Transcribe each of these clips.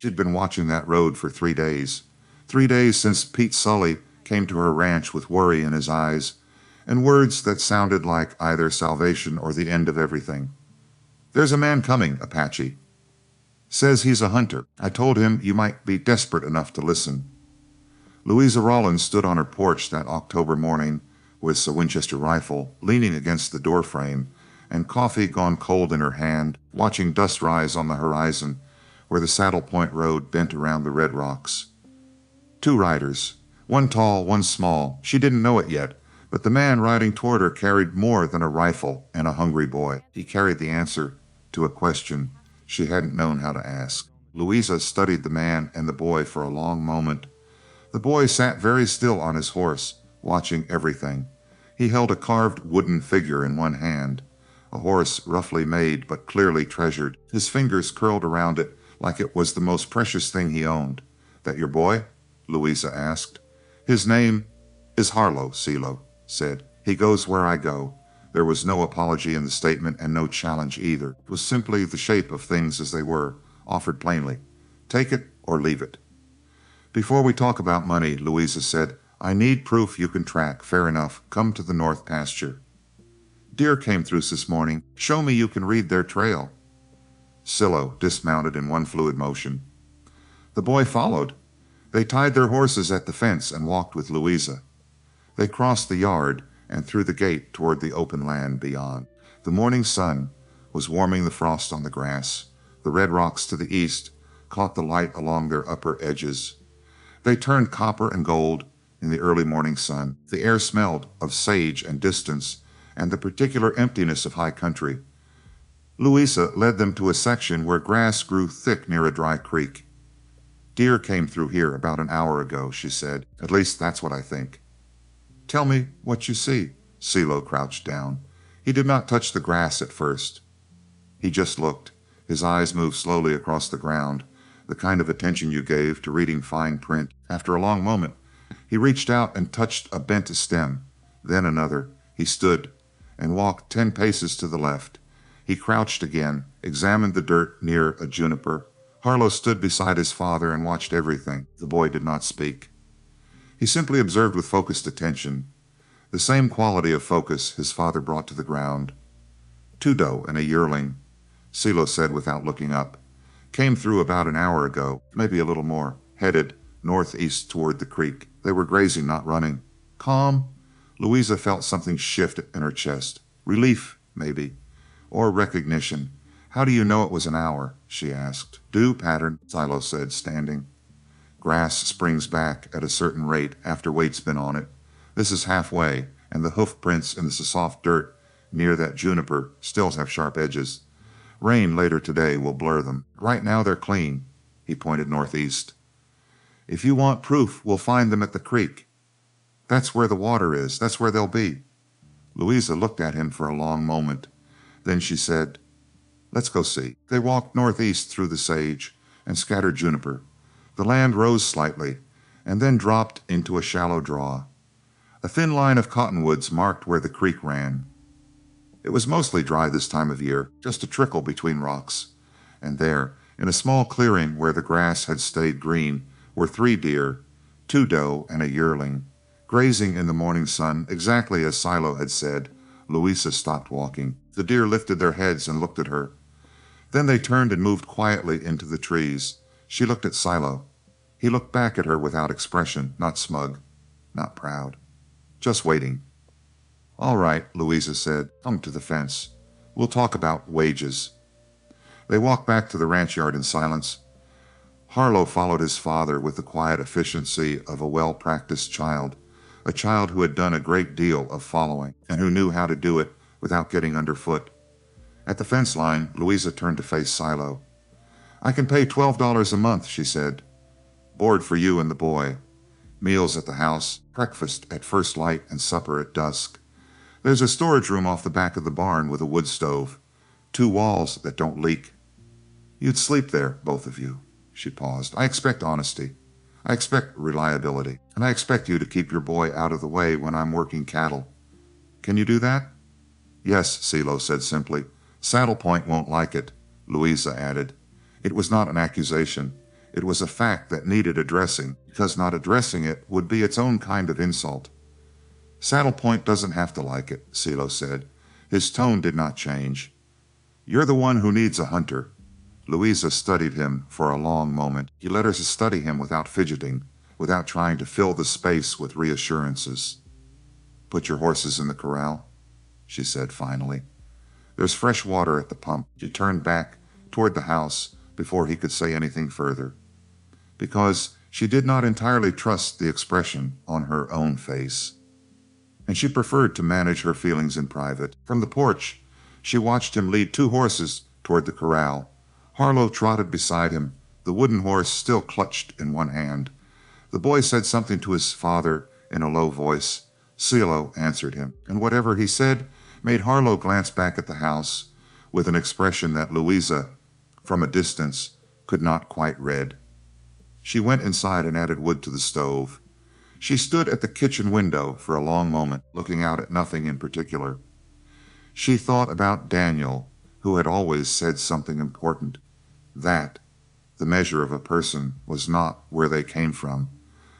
She'd been watching that road for 3 days. 3 days since Pete Sully came to her ranch with worry in his eyes and words that sounded like either salvation or the end of everything. "There's a man coming, Apache. Says he's a hunter. I told him you might be desperate enough to listen." Louisa Rollins stood on her porch that October morning with a Winchester rifle leaning against the door frame and coffee gone cold in her hand, watching dust rise on the horizon where the Saddle Point Road bent around the red rocks. Two riders, one tall, one small. She didn't know it yet, but the man riding toward her carried more than a rifle and a hungry boy. He carried the answer to a question she hadn't known how to ask. Louisa studied the man and the boy for a long moment. The boy sat very still on his horse, watching everything. He held a carved wooden figure in one hand, a horse roughly made but clearly treasured. His fingers curled around it like it was the most precious thing he owned. "That your boy?" Louisa asked. "His name is Harlo," Silo said. "He goes where I go." There was no apology in the statement and no challenge either. It was simply the shape of things as they were, offered plainly. "Take it or leave it." "Before we talk about money," Louisa said, "I need proof you can track. Fair enough. Come to the north pasture." "Deer came through this morning. Show me you can read their trail." Silo dismounted in one fluid motion. The boy followed. They tied their horses at the fence and walked with Louisa. They crossed the yard and through the gate toward the open land beyond. The morning sun was warming the frost on the grass. The red rocks to the east caught the light along their upper edges. They turned copper and gold in the early morning sun. The air smelled of sage and distance and the particular emptiness of high country. Louisa led them to a section where grass grew thick near a dry creek. "Deer came through here about an hour ago," she said. "At least that's what I think." "Tell me what you see." Silo crouched down. He did not touch the grass at first. He just looked. His eyes moved slowly across the ground, the kind of attention you gave to reading fine print. After a long moment, he reached out and touched a bent stem, then another. He stood and walked 10 paces to the left. He crouched again, examined the dirt near a juniper. Harlo stood beside his father and watched everything. The boy did not speak. He simply observed with focused attention, the same quality of focus his father brought to the ground. "Two doe and a yearling," Silo said without looking up. "Came through about an hour ago, maybe a little more, headed northeast toward the creek. They were grazing, not running." "Calm?" Louisa felt something shift in her chest. Relief, maybe, or recognition. "How do you know it was an hour?" she asked. "Dew pattern," Silo said, standing. "Grass springs back at a certain rate after weight's been on it. This is halfway, and the hoof prints in the soft dirt near that juniper still have sharp edges. Rain later today will blur them. Right now they're clean." He pointed northeast. "If you want proof, we'll find them at the creek. That's where the water is. That's where they'll be." Louisa looked at him for a long moment. Then she said, "Let's go see." They walked northeast through the sage and scattered juniper. The land rose slightly and then dropped into a shallow draw. A thin line of cottonwoods marked where the creek ran. It was mostly dry this time of year, just a trickle between rocks. And there, in a small clearing where the grass had stayed green, were 3 deer, 2 doe and a yearling. Grazing in the morning sun, exactly as Silo had said. Louisa stopped walking. The deer lifted their heads and looked at her. Then they turned and moved quietly into the trees. She looked at Silo. He looked back at her without expression, not smug, not proud, just waiting. "All right," Louisa said. "Come to the fence. We'll talk about wages." They walked back to the ranch yard in silence. Harlo followed his father with the quiet efficiency of a well-practiced child, a child who had done a great deal of following and who knew how to do it without getting underfoot. At the fence line, Louisa turned to face Silo. "I can pay $12 a month," she said. "Board for you and the boy. Meals at the house, breakfast at first light and supper at dusk. There's a storage room off the back of the barn with a wood stove. 2 walls that don't leak. You'd sleep there, both of you." She paused. "I expect honesty. I expect reliability. And I expect you to keep your boy out of the way when I'm working cattle. Can you do that?" "Yes," Silo said simply. "Saddle Point won't like it," Louisa added. It was not an accusation. It was a fact that needed addressing, because not addressing it would be its own kind of insult. Saddle Point doesn't have to like it, CeeLo said. His tone did not change. You're the one who needs a hunter. Louisa studied him for a long moment. He let her study him without fidgeting, without trying to fill the space with reassurances. Put your horses in the corral, she said finally. There's fresh water at the pump. She turned back toward the house before he could say anything further, because she did not entirely trust the expression on her own face, and she preferred to manage her feelings in private. From the porch, she watched him lead 2 horses toward the corral. Harlo trotted beside him, the wooden horse still clutched in one hand. The boy said something to his father in a low voice. CeeLo answered him, and whatever he said made Harlo glance back at the house with an expression that Louisa, from a distance, could not quite read. She went inside and added wood to the stove. She stood at the kitchen window for a long moment, looking out at nothing in particular. She thought about Daniel, who had always said something important, that the measure of a person was not where they came from,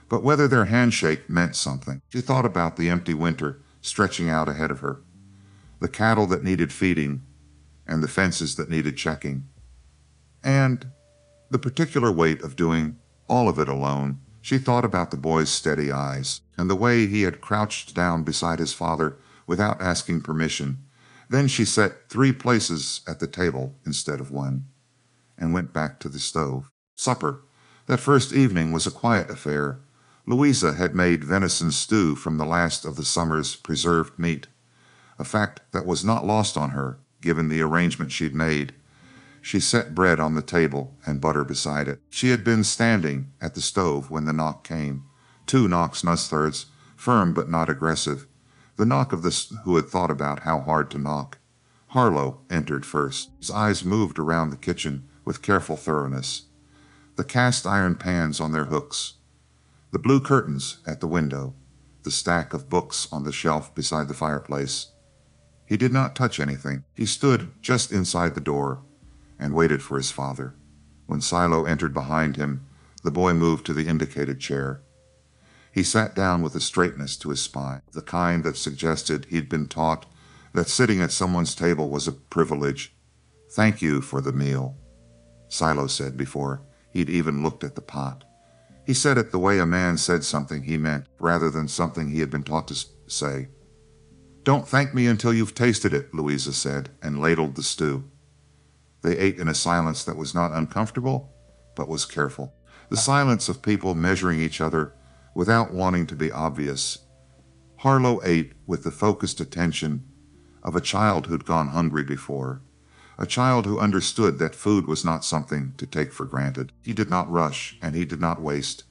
but whether their handshake meant something. She thought about the empty winter stretching out ahead of her, the cattle that needed feeding, and the fences that needed checking, and the particular weight of doing all of it alone. She thought about the boy's steady eyes, and the way he had crouched down beside his father without asking permission. Then she set 3 places at the table instead of 1, and went back to the stove. Supper. That first evening was a quiet affair. Louisa had made venison stew from the last of the summer's preserved meat, a fact that was not lost on her, given the arrangement she'd made. She set bread on the table and butter beside it. She had been standing at the stove when the knock came. 2 knocks, nuthurds, firm but not aggressive. The knock of this who had thought about how hard to knock. Harlo entered first. His eyes moved around the kitchen with careful thoroughness. The cast iron pans on their hooks, the blue curtains at the window, the stack of books on the shelf beside the fireplace. He did not touch anything. He stood just inside the door and waited for his father. When CeeLo entered behind him, the boy moved to the indicated chair. He sat down with a straightness to his spine, the kind that suggested he'd been taught that sitting at someone's table was a privilege. Thank you for the meal, CeeLo said before he'd even looked at the pot. He said it the way a man said something he meant, rather than something he had been taught to say. Don't thank me until you've tasted it, Louisa said, and ladled the stew. They ate in a silence that was not uncomfortable, but was careful. The silence of people measuring each other without wanting to be obvious. Harlo ate with the focused attention of a child who'd gone hungry before, a child who understood that food was not something to take for granted. He did not rush, and he did not waste.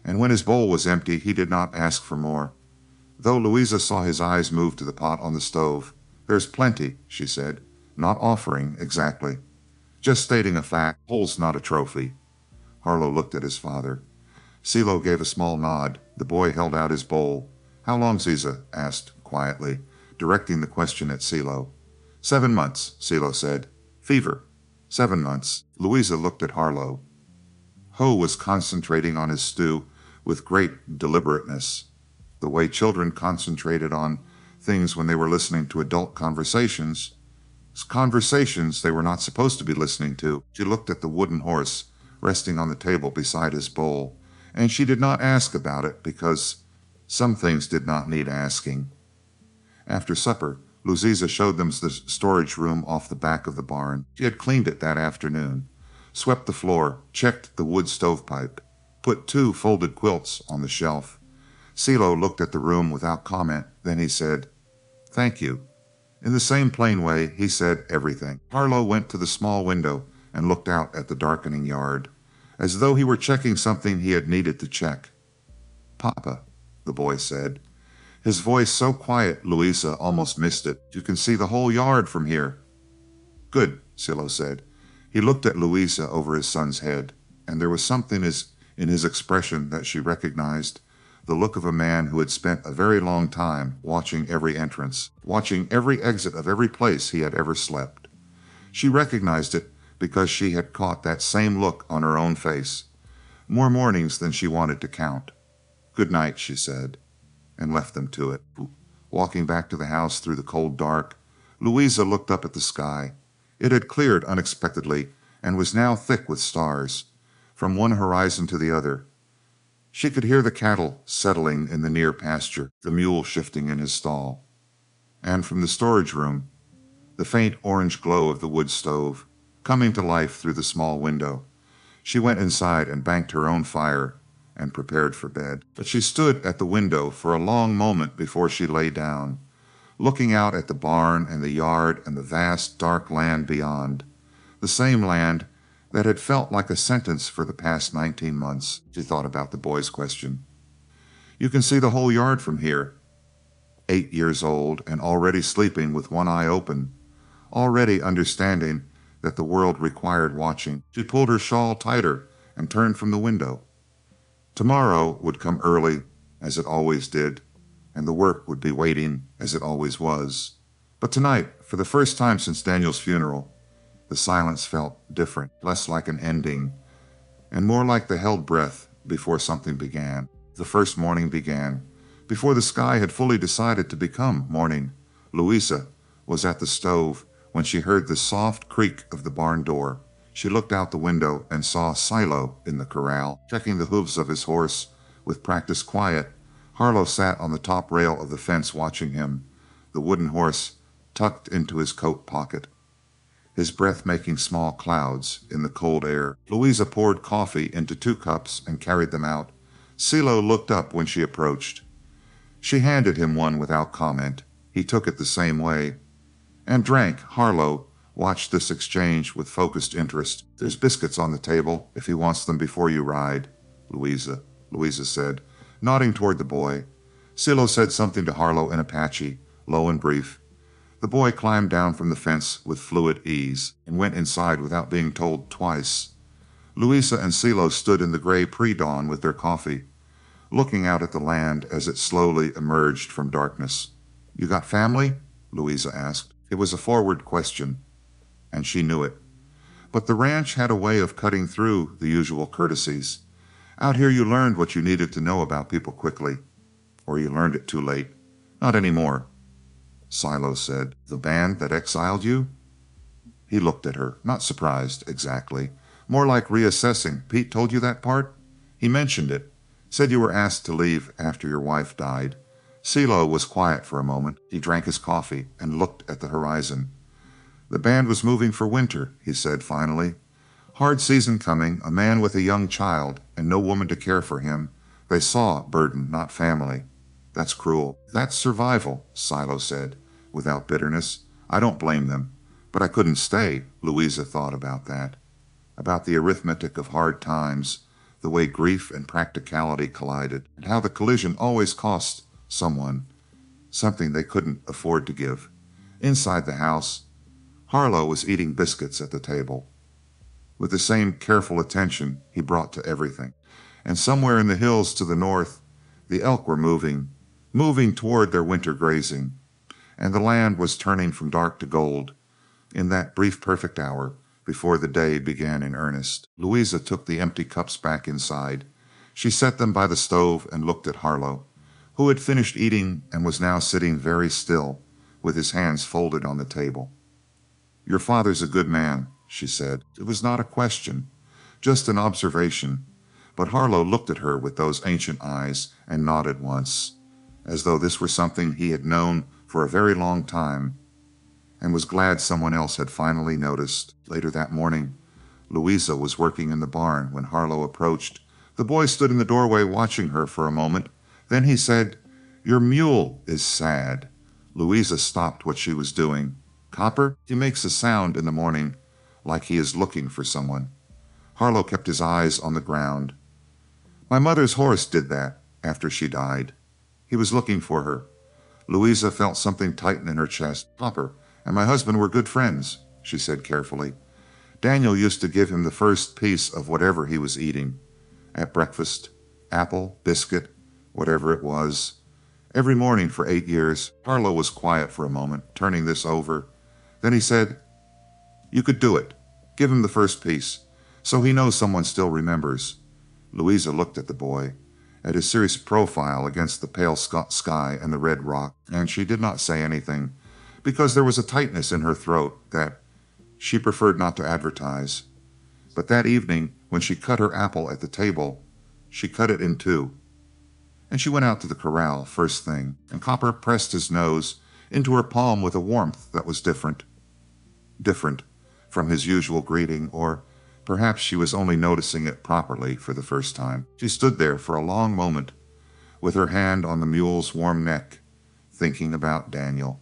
And when his bowl was empty, he did not ask for more. Though Louisa saw his eyes move to the pot on the stove. There's plenty, she said, not offering exactly, just stating a fact. Whole's not a trophy. Harlo looked at his father. CeeLo gave a small nod. The boy held out his bowl. How long, Ziza? Asked quietly, directing the question at CeeLo. 7 months, CeeLo said. Fever. 7 months. Louisa looked at Harlo. Ho was concentrating on his stew with great deliberateness, the way children concentrated on things when they were listening to adult conversations they were not supposed to be listening to. She looked at the wooden horse resting on the table beside his bowl, and she did not ask about it because some things did not need asking. After supper, Louisa showed them the storage room off the back of the barn. She had cleaned it that afternoon, swept the floor, checked the wood stovepipe, put 2 folded quilts on the shelf. CeeLo looked at the room without comment. Then he said, Thank you. In the same plain way, he said everything. Harlo went to the small window and looked out at the darkening yard, as though he were checking something he had needed to check. Papa, the boy said, his voice so quiet Louisa almost missed it. You can see the whole yard from here. Good, CeeLo said. He looked at Louisa over his son's head, and there was something in his expression that she recognized, the look of a man who had spent a very long time watching every entrance, watching every exit of every place he had ever slept. She recognized it because she had caught that same look on her own face more mornings than she wanted to count. "Good night," she said, and left them to it. Walking back to the house through the cold dark, Louisa looked up at the sky. It had cleared unexpectedly and was now thick with stars, from one horizon to the other. She could hear the cattle settling in the near pasture, the mule shifting in his stall, and from the storage room, the faint orange glow of the wood stove coming to life through the small window. She went inside and banked her own fire and prepared for bed. But she stood at the window for a long moment before she lay down, looking out at the barn and the yard and the vast, dark land beyond, the same land that had felt like a sentence for the past 19 months. She thought about the boy's question. "You can see the whole yard from here." 8 years old and already sleeping with one eye open, already understanding that the world required watching. She pulled her shawl tighter and turned from the window. Tomorrow would come early, as it always did, and the work would be waiting, as it always was. But tonight, for the first time since Daniel's funeral, the silence felt different, less like an ending, and more like the held breath before something began. The first morning began. Before the sky had fully decided to become morning, Louisa was at the stove when she heard the soft creak of the barn door. She looked out the window and saw Silo in the corral, checking the hooves of his horse with practiced quiet. Harlo sat on the top rail of the fence watching him, the wooden horse tucked into his coat pocket, his breath making small clouds in the cold air. Louisa poured coffee into 2 cups and carried them out. Silo looked up when she approached. She handed him one without comment. He took it the same way and drank. Harlo watched this exchange with focused interest. "There's biscuits on the table if he wants them before you ride, Louisa said, nodding toward the boy. Silo said something to Harlo in Apache, low and brief. The boy climbed down from the fence with fluid ease and went inside without being told twice. Louisa and Silo stood in the gray pre-dawn with their coffee, looking out at the land as it slowly emerged from darkness. "You got family?" Louisa asked. It was a forward question, and she knew it. But the ranch had a way of cutting through the usual courtesies. Out here you learned what you needed to know about people quickly, or you learned it too late. "Not anymore," Silo said. "The band that exiled you?" He looked at her, not surprised exactly, more like reassessing. "Pete told you that part?" "He mentioned it. Said you were asked to leave after your wife died." Silo was quiet for a moment. He drank his coffee and looked at the horizon. "The band was moving for winter," he said finally. "Hard season coming, a man with a young child and no woman to care for him. They saw burden, not family. That's cruel." "That's survival," Silo said, without bitterness. "I don't blame them. But I couldn't stay." Louisa thought about that, about the arithmetic of hard times, the way grief and practicality collided, and how the collision always cost someone something they couldn't afford to give. Inside the house, Harlo was eating biscuits at the table, with the same careful attention he brought to everything. And somewhere in the hills to the north, the elk were moving toward their winter grazing, and the land was turning from dark to gold in that brief perfect hour before the day began in earnest. Louisa took the empty cups back inside. She set them by the stove and looked at Harlo, who had finished eating and was now sitting very still with his hands folded on the table. "Your father's a good man," she said. It was not a question, just an observation, but Harlo looked at her with those ancient eyes and nodded once, as though this were something he had known for a very long time and was glad someone else had finally noticed. Later that morning, Louisa was working in the barn when Harlo approached. The boy stood in the doorway watching her for a moment. Then he said, "Your mule is sad." Louisa stopped what she was doing. "Copper? He makes a sound in the morning like he is looking for someone." Harlo kept his eyes on the ground. "My mother's horse did that after she died. He was looking for her." Louisa felt something tighten in her chest. "Copper and my husband were good friends," she said carefully. "Daniel used to give him the first piece of whatever he was eating at breakfast, apple, biscuit, whatever it was, every morning for 8 years. Harlo was quiet for a moment, turning this over. Then he said, "You could do it. Give him the first piece, so he knows someone still remembers. Louisa looked at the boy, at his serious profile against the pale sky and the red rock, and she did not say anything, because there was a tightness in her throat that she preferred not to advertise. But that evening, when she cut her apple at the table, she cut it in two, and she went out to the corral first thing, and Copper pressed his nose into her palm with a warmth that was different from his usual greeting, or perhaps she was only noticing it properly for the first time. She stood there for a long moment, with her hand on the mule's warm neck, thinking about Daniel,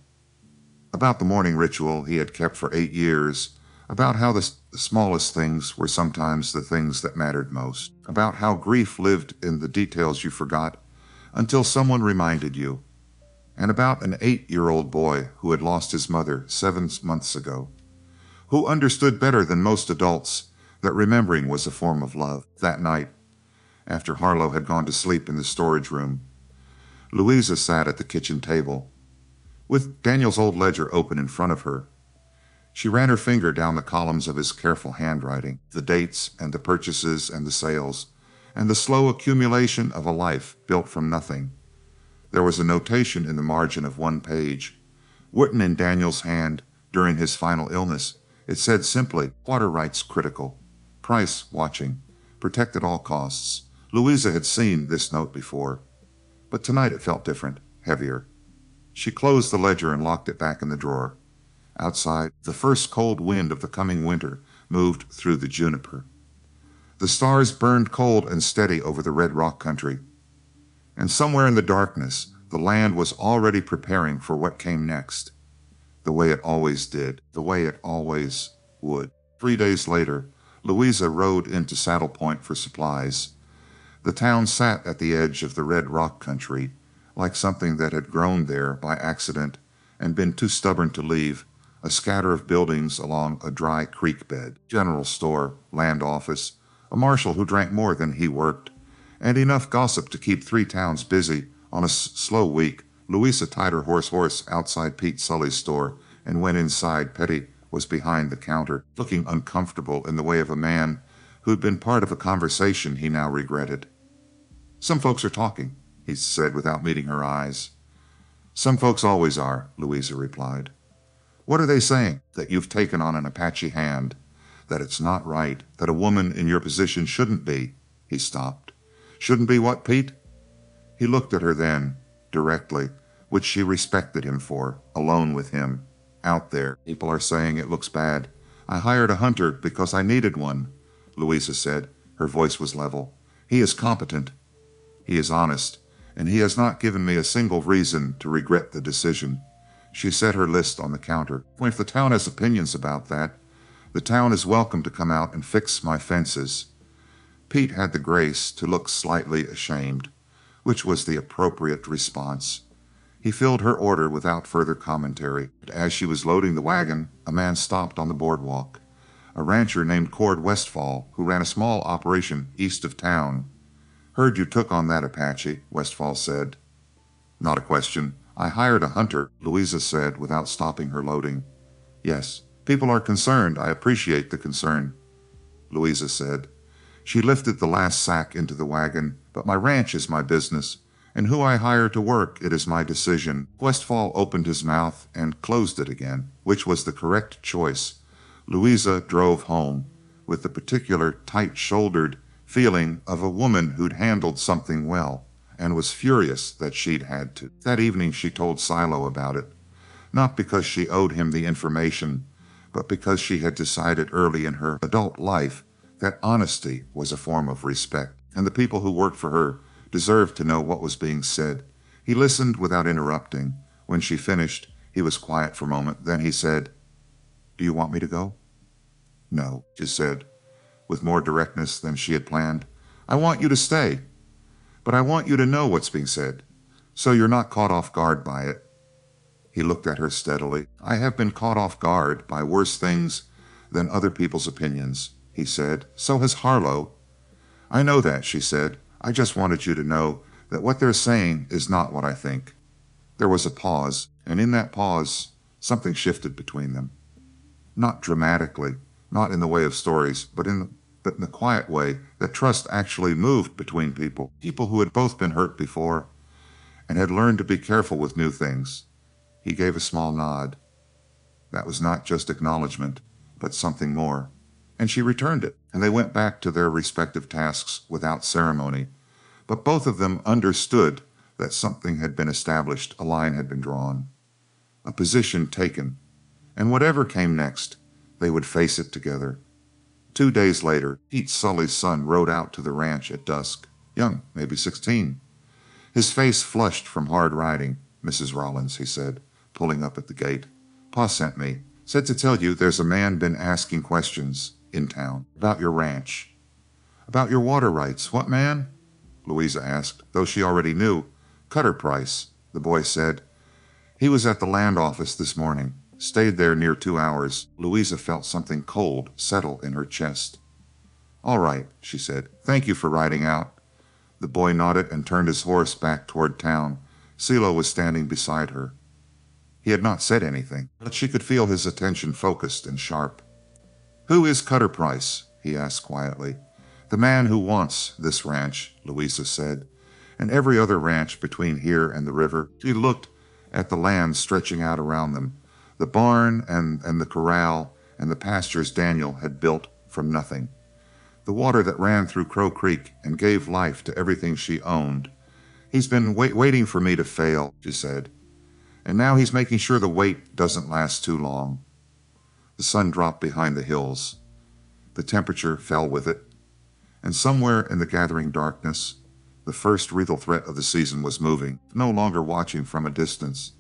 about the morning ritual he had kept for 8 years, about how the smallest things were sometimes the things that mattered most, about how grief lived in the details you forgot until someone reminded you, and about an 8-year-old boy who had lost his mother 7 months ago, who understood better than most adults that remembering was a form of love. That night, after Harlo had gone to sleep in the storage room, Louisa sat at the kitchen table, with Daniel's old ledger open in front of her. She ran her finger down the columns of his careful handwriting, the dates and the purchases and the sales, and the slow accumulation of a life built from nothing. There was a notation in the margin of one page, written in Daniel's hand during his final illness. It said simply, "Water rights critical. Price watching. Protect at all costs." Louisa had seen this note before, but tonight it felt different, heavier. She closed the ledger and locked it back in the drawer. Outside, the first cold wind of the coming winter moved through the juniper. The stars burned cold and steady over the red rock country, and somewhere in the darkness, the land was already preparing for what came next, the way it always did, the way it always would. 3 days later, Louisa rode into Saddle Point for supplies. The town sat at the edge of the red rock country, like something that had grown there by accident and been too stubborn to leave, a scatter of buildings along a dry creek bed. General store, land office, a marshal who drank more than he worked, and enough gossip to keep 3 towns busy on a slow week. Louisa tied her horse outside Pete Sully's store and went inside. Petty was behind the counter, looking uncomfortable in the way of a man who'd been part of a conversation he now regretted. "Some folks are talking," he said without meeting her eyes. "Some folks always are," Louisa replied. "What are they saying? That you've taken on an Apache hand, that it's not right, that a woman in your position shouldn't be—" He stopped. "Shouldn't be what, Pete?" He looked at her then, directly, which she respected him for, alone with him. "Out there, people are saying it looks bad. I hired a hunter because I needed one," Louisa said. Her voice was level. "He is competent. He is honest, and he has not given me a single reason to regret the decision." She set her list on the counter. "If the town has opinions about that, the town is welcome to come out and fix my fences." Pete had the grace to look slightly ashamed, which was the appropriate response. He filled her order without further commentary. As she was loading the wagon, a man stopped on the boardwalk, a rancher named Cord Westfall, who ran a small operation east of town. "Heard you took on that Apache," Westfall said. "Not a question. I hired a hunter," Louisa said without stopping her loading. "Yes, people are concerned. I appreciate the concern," Louisa said. She lifted the last sack into the wagon. "But my ranch is my business, and who I hire to work, it is my decision." Westfall opened his mouth and closed it again, which was the correct choice. Louisa drove home with the particular tight-shouldered feeling of a woman who'd handled something well and was furious that she'd had to. That evening she told Silo about it, not because she owed him the information, but because she had decided early in her adult life that honesty was a form of respect, and the people who worked for her deserved to know what was being said. He listened without interrupting. When she finished, he was quiet for a moment. Then he said, "Do you want me to go?" "No," she said, with more directness than she had planned. "I want you to stay, but I want you to know what's being said, so you're not caught off guard by it." He looked at her steadily. "I have been caught off guard by worse things than other people's opinions," he said. "So has Harlo." "I know that," she said. "I just wanted you to know that what they're saying is not what I think." There was a pause, and in that pause something shifted between them. Not dramatically, not in the way of stories, but in but in a quiet way that trust actually moved between people who had both been hurt before and had learned to be careful with new things. He gave a small nod. That was not just acknowledgment, but something more. And she returned it, and they went back to their respective tasks without ceremony. But both of them understood that something had been established, a line had been drawn, a position taken, and whatever came next, they would face it together. 2 days later, Pete Sully's son rode out to the ranch at dusk, young, maybe 16. His face flushed from hard riding. "Mrs. Rollins," he said, pulling up at the gate. "Pa sent me. Said to tell you there's a man been asking questions in town about your ranch." "About your water rights. What man?" Louisa asked, though she already knew. "Cutter Price," the boy said. "He was at the land office this morning. Stayed there near 2 hours." Louisa felt something cold settle in her chest. "All right," she said. "Thank you for riding out." The boy nodded and turned his horse back toward town. CeeLo was standing beside her. He had not said anything, but she could feel his attention focused and sharp. "Who is Cutter Price?" he asked quietly. "The man who wants this ranch," Louisa said, "and every other ranch between here and the river." She looked at the land stretching out around them, the barn and the corral and the pastures Daniel had built from nothing, the water that ran through Crow Creek and gave life to everything she owned. "He's been waiting for me to fail," she said, "and now he's making sure the wait doesn't last too long." The sun dropped behind the hills. The temperature fell with it, and somewhere in the gathering darkness, the first lethal threat of the season was moving, no longer watching from a distance,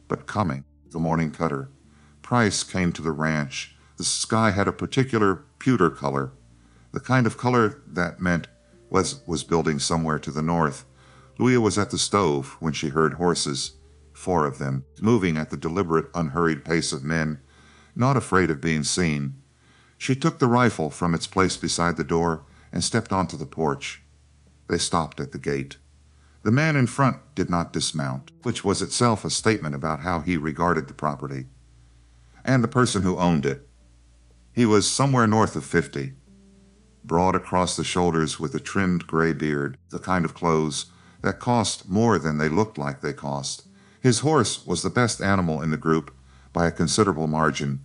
but coming. The morning cutter. Price came to the ranch. The sky had a particular pewter color, the kind of color that meant was building somewhere to the north. Louisa was at the stove when she heard horses, 4 of them, moving at the deliberate, unhurried pace of men, not afraid of being seen. She took the rifle from its place beside the door and stepped onto the porch. They stopped at the gate. The man in front did not dismount, which was itself a statement about how he regarded the property and the person who owned it. He was somewhere north of 50, broad across the shoulders with a trimmed gray beard, the kind of clothes that cost more than they looked like they cost. His horse was the best animal in the group by a considerable margin,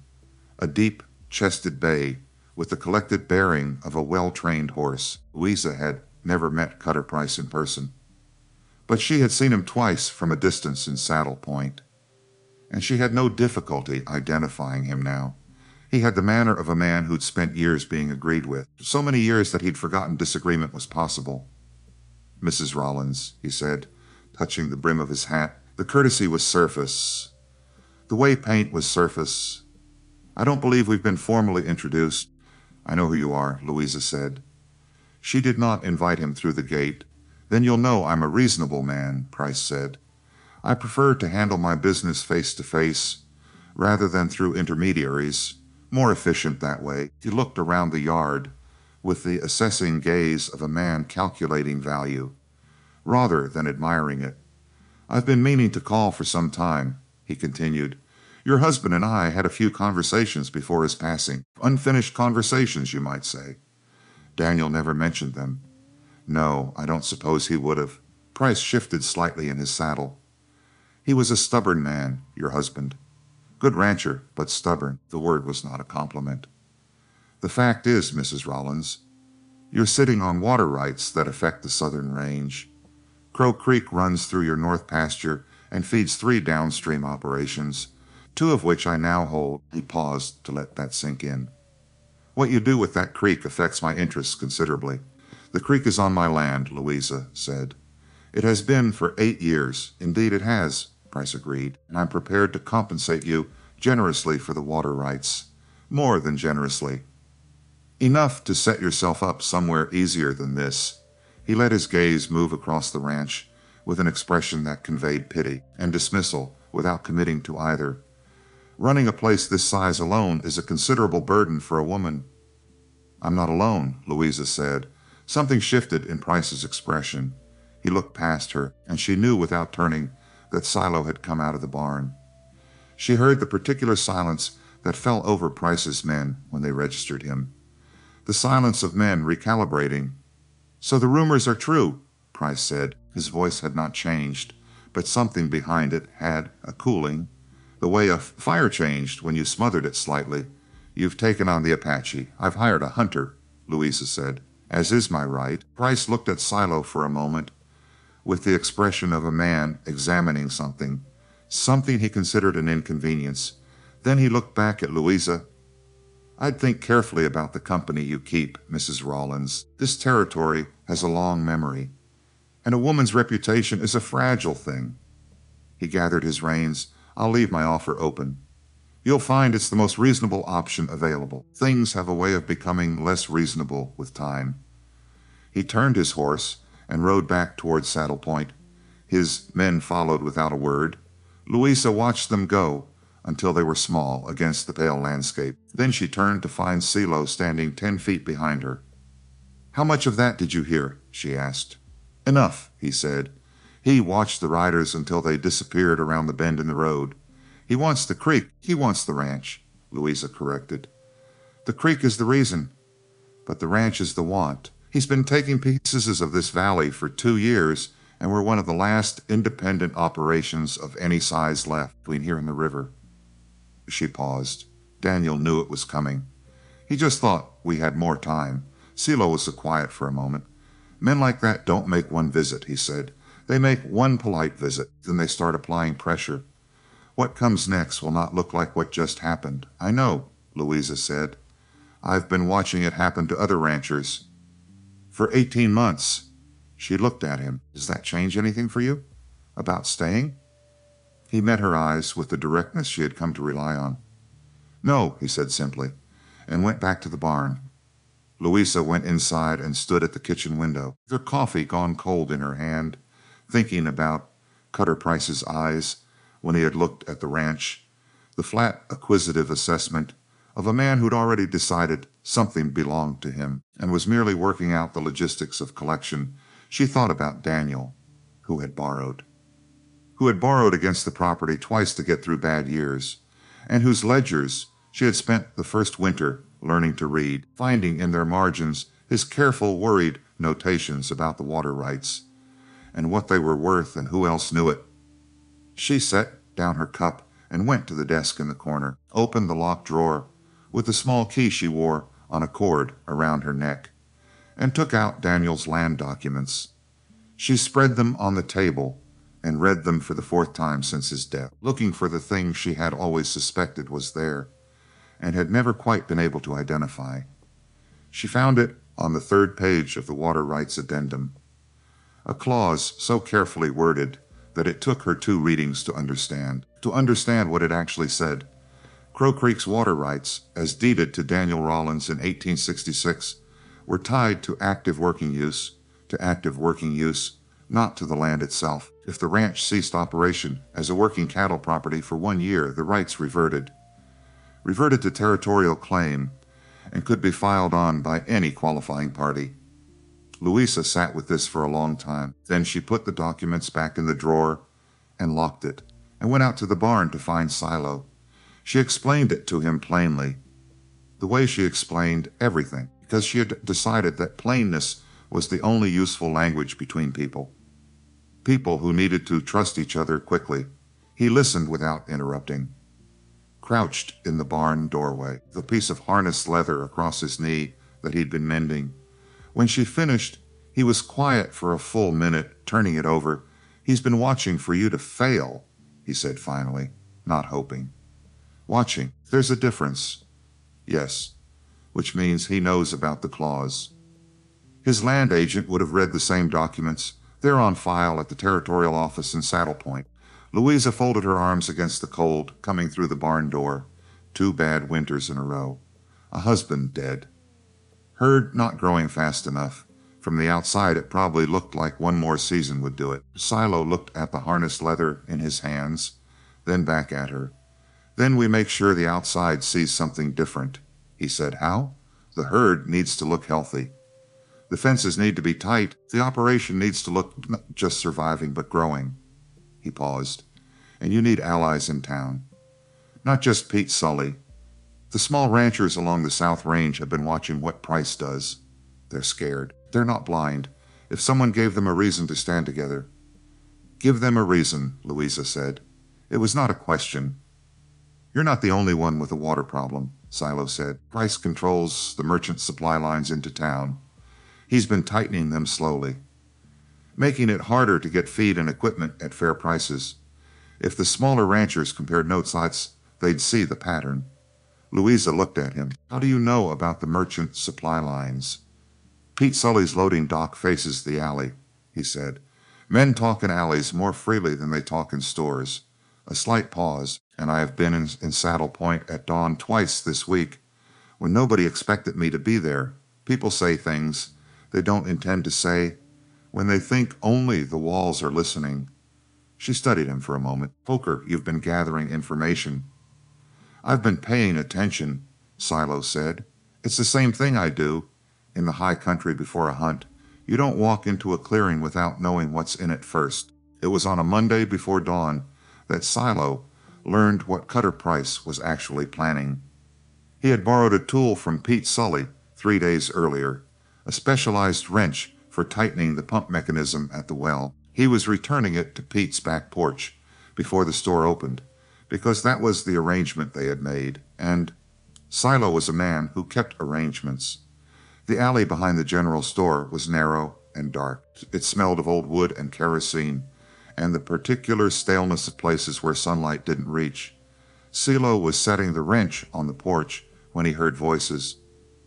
a deep-chested bay with the collected bearing of a well-trained horse. Louisa had never met Cutter Price in person, but she had seen him twice from a distance in Saddle Point, and she had no difficulty identifying him now. He had the manner of a man who'd spent years being agreed with, so many years that he'd forgotten disagreement was possible. "Mrs. Rollins," he said, touching the brim of his hat. The courtesy was surface. The way paint was surface. "I don't believe we've been formally introduced." "I know who you are," Louisa said. She did not invite him through the gate. "Then you'll know I'm a reasonable man," Price said. "I prefer to handle my business face to face rather than through intermediaries. More efficient that way." He looked around the yard with the assessing gaze of a man calculating value, rather than admiring it. "I've been meaning to call for some time," he continued. "Your husband and I had a few conversations before his passing. Unfinished conversations, you might say." "Daniel never mentioned them." "No, I don't suppose he would have." Price shifted slightly in his saddle. "He was a stubborn man, your husband. Good rancher, but stubborn." The word was not a compliment. "The fact is, Mrs. Rollins, you're sitting on water rights that affect the southern range. Crow Creek runs through your north pasture and feeds 3 downstream operations, 2 of which I now hold." He paused to let that sink in. "What you do with that creek affects my interests considerably." "The creek is on my land," Louisa said. "It has been for 8 years. Indeed it has," Price agreed, "and I'm prepared to compensate you generously for the water rights. More than generously. Enough to set yourself up somewhere easier than this." He let his gaze move across the ranch with an expression that conveyed pity and dismissal without committing to either. "Running a place this size alone is a considerable burden for a woman." "I'm not alone," Louisa said. Something shifted in Price's expression. He looked past her, and she knew without turning that CeeLo had come out of the barn. She heard the particular silence that fell over Price's men when they registered him. The silence of men recalibrating. "So the rumors are true," Price said. His voice had not changed, but something behind it had a cooling, the way a fire changed when you smothered it slightly. "You've taken on the Apache. I've hired a hunter," Louisa said. "As is my right." Price looked at Silo for a moment with the expression of a man examining something he considered an inconvenience. Then he looked back at Louisa. "I'd think carefully about the company you keep, Mrs. Rollins. This territory has a long memory, and a woman's reputation is a fragile thing." He gathered his reins. "I'll leave my offer open. You'll find it's the most reasonable option available. Things have a way of becoming less reasonable with time." He turned his horse and rode back toward Saddle Point. His men followed without a word. Louisa watched them go until they were small against the pale landscape. Then she turned to find Silo standing 10 feet behind her. "How much of that did you hear?" she asked. "Enough," he said. "He watched the riders until they disappeared around the bend in the road. He wants the creek. He wants the ranch," Louisa corrected. "The creek is the reason, but the ranch is the want. He's been taking pieces of this valley for 2 years, and we're one of the last independent operations of any size left between here and the river." She paused. Daniel knew it was coming. He just thought we had more time. Silo was quiet for a moment. "Men like that don't make one visit," he said. "They make one polite visit, then they start applying pressure. What comes next will not look like what just happened." "I know," Louisa said. "I've been watching it happen to other ranchers for 18 months. She looked at him. "Does that change anything for you? About staying?" He met her eyes with the directness she had come to rely on. "No," he said simply, and went back to the barn. Louisa went inside and stood at the kitchen window, with her coffee gone cold in her hand, thinking about Cutter Price's eyes when he had looked at the ranch, the flat, acquisitive assessment of a man who'd already decided something belonged to him and was merely working out the logistics of collection. She thought about Daniel, who had borrowed against the property twice to get through bad years, and whose ledgers she had spent the first winter learning to read, finding in their margins his careful, worried notations about the water rights and what they were worth and who else knew it. She set down her cup and went to the desk in the corner, opened the locked drawer with the small key she wore on a cord around her neck, and took out Daniel's land documents. She spread them on the table and read them for the 4th time since his death, looking for the thing she had always suspected was there and had never quite been able to identify. She found it on the 3rd page of the water rights addendum, a clause so carefully worded that it took her 2 readings to understand what it actually said. Crow Creek's water rights, as deeded to Daniel Rollins in 1866, were tied to active working use, not to the land itself. If the ranch ceased operation as a working cattle property for 1 year, the rights reverted to territorial claim and could be filed on by any qualifying party. Louisa sat with this for a long time. Then she put the documents back in the drawer and locked it, and went out to the barn to find Silo. She explained it to him plainly, the way she explained everything, because she had decided that plainness was the only useful language between people who needed to trust each other quickly. He listened without interrupting, crouched in the barn doorway, the piece of harness leather across his knee that he'd been mending. When she finished, he was quiet for a full minute, turning it over. "He's been watching for you to fail," he said finally, not hoping. "Watching. There's a difference." "Yes, which means he knows about the clause." His land agent would have read the same documents. They're on file at the territorial office in Saddle Point. Louisa folded her arms against the cold coming through the barn door. 2 bad winters in a row. A husband dead. Herd not growing fast enough. From the outside, it probably looked like 1 more season would do it. Silo looked at the harness leather in his hands, then back at her. "Then we make sure the outside sees something different," he said. "How?" "The herd needs to look healthy. The fences need to be tight. The operation needs to look not just surviving, but growing." He paused. "And you need allies in town. Not just Pete Sully. The small ranchers along the South Range have been watching what Price does. They're scared. They're not blind. If someone gave them a reason to stand together. Give them a reason, Louisa said. It was not a question. You're not the only one with a water problem, Silo said. Price controls the merchant supply lines into town. He's been tightening them slowly, making it harder to get feed and equipment at fair prices. If the smaller ranchers compared note sites, they'd see the pattern. Louisa looked at him. How do you know about the merchant supply lines? Pete Sully's loading dock faces the alley, he said. Men talk in alleys more freely than they talk in stores. A slight pause, and I have been in Saddle Point at dawn twice this week, when nobody expected me to be there. People say things they don't intend to say, when they think only the walls are listening. She studied him for a moment. Poker, you've been gathering information. I've been paying attention, Silo said. It's the same thing I do in the high country before a hunt. You don't walk into a clearing without knowing what's in it first. It was on a Monday before dawn that Silo learned what Cutter Price was actually planning. He had borrowed a tool from Pete Sully 3 days earlier, a specialized wrench for tightening the pump mechanism at the well. He was returning it to Pete's back porch before the store opened, because that was the arrangement they had made, and Silo was a man who kept arrangements. The alley behind the general store was narrow and dark. It smelled of old wood and kerosene, and the particular staleness of places where sunlight didn't reach. Silo was setting the wrench on the porch when he heard voices.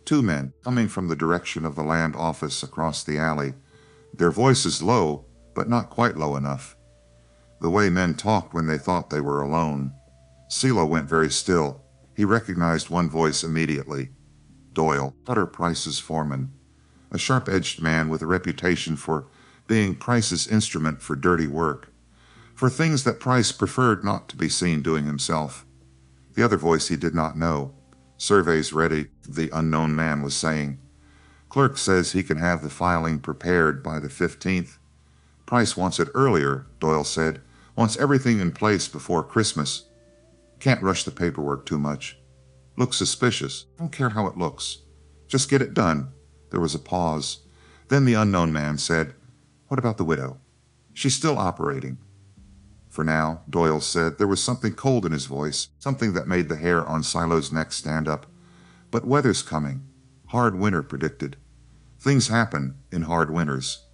2 men coming from the direction of the land office across the alley, their voices low, but not quite low enough. The way men talked when they thought they were alone. Silo went very still. He recognized one voice immediately. Doyle, Cutter Price's foreman, a sharp-edged man with a reputation for being Price's instrument for dirty work, for things that Price preferred not to be seen doing himself. The other voice he did not know. Surveys ready, the unknown man was saying. Clerk says he can have the filing prepared by the 15th. Price wants it earlier, Doyle said. Wants everything in place before Christmas. Can't rush the paperwork too much. Looks suspicious. Don't care how it looks. Just get it done. There was a pause. Then the unknown man said, What about the widow? She's still operating. For now, Doyle said. There was something cold in his voice, something that made the hair on Silo's neck stand up. But weather's coming. Hard winter predicted. Things happen in hard winters.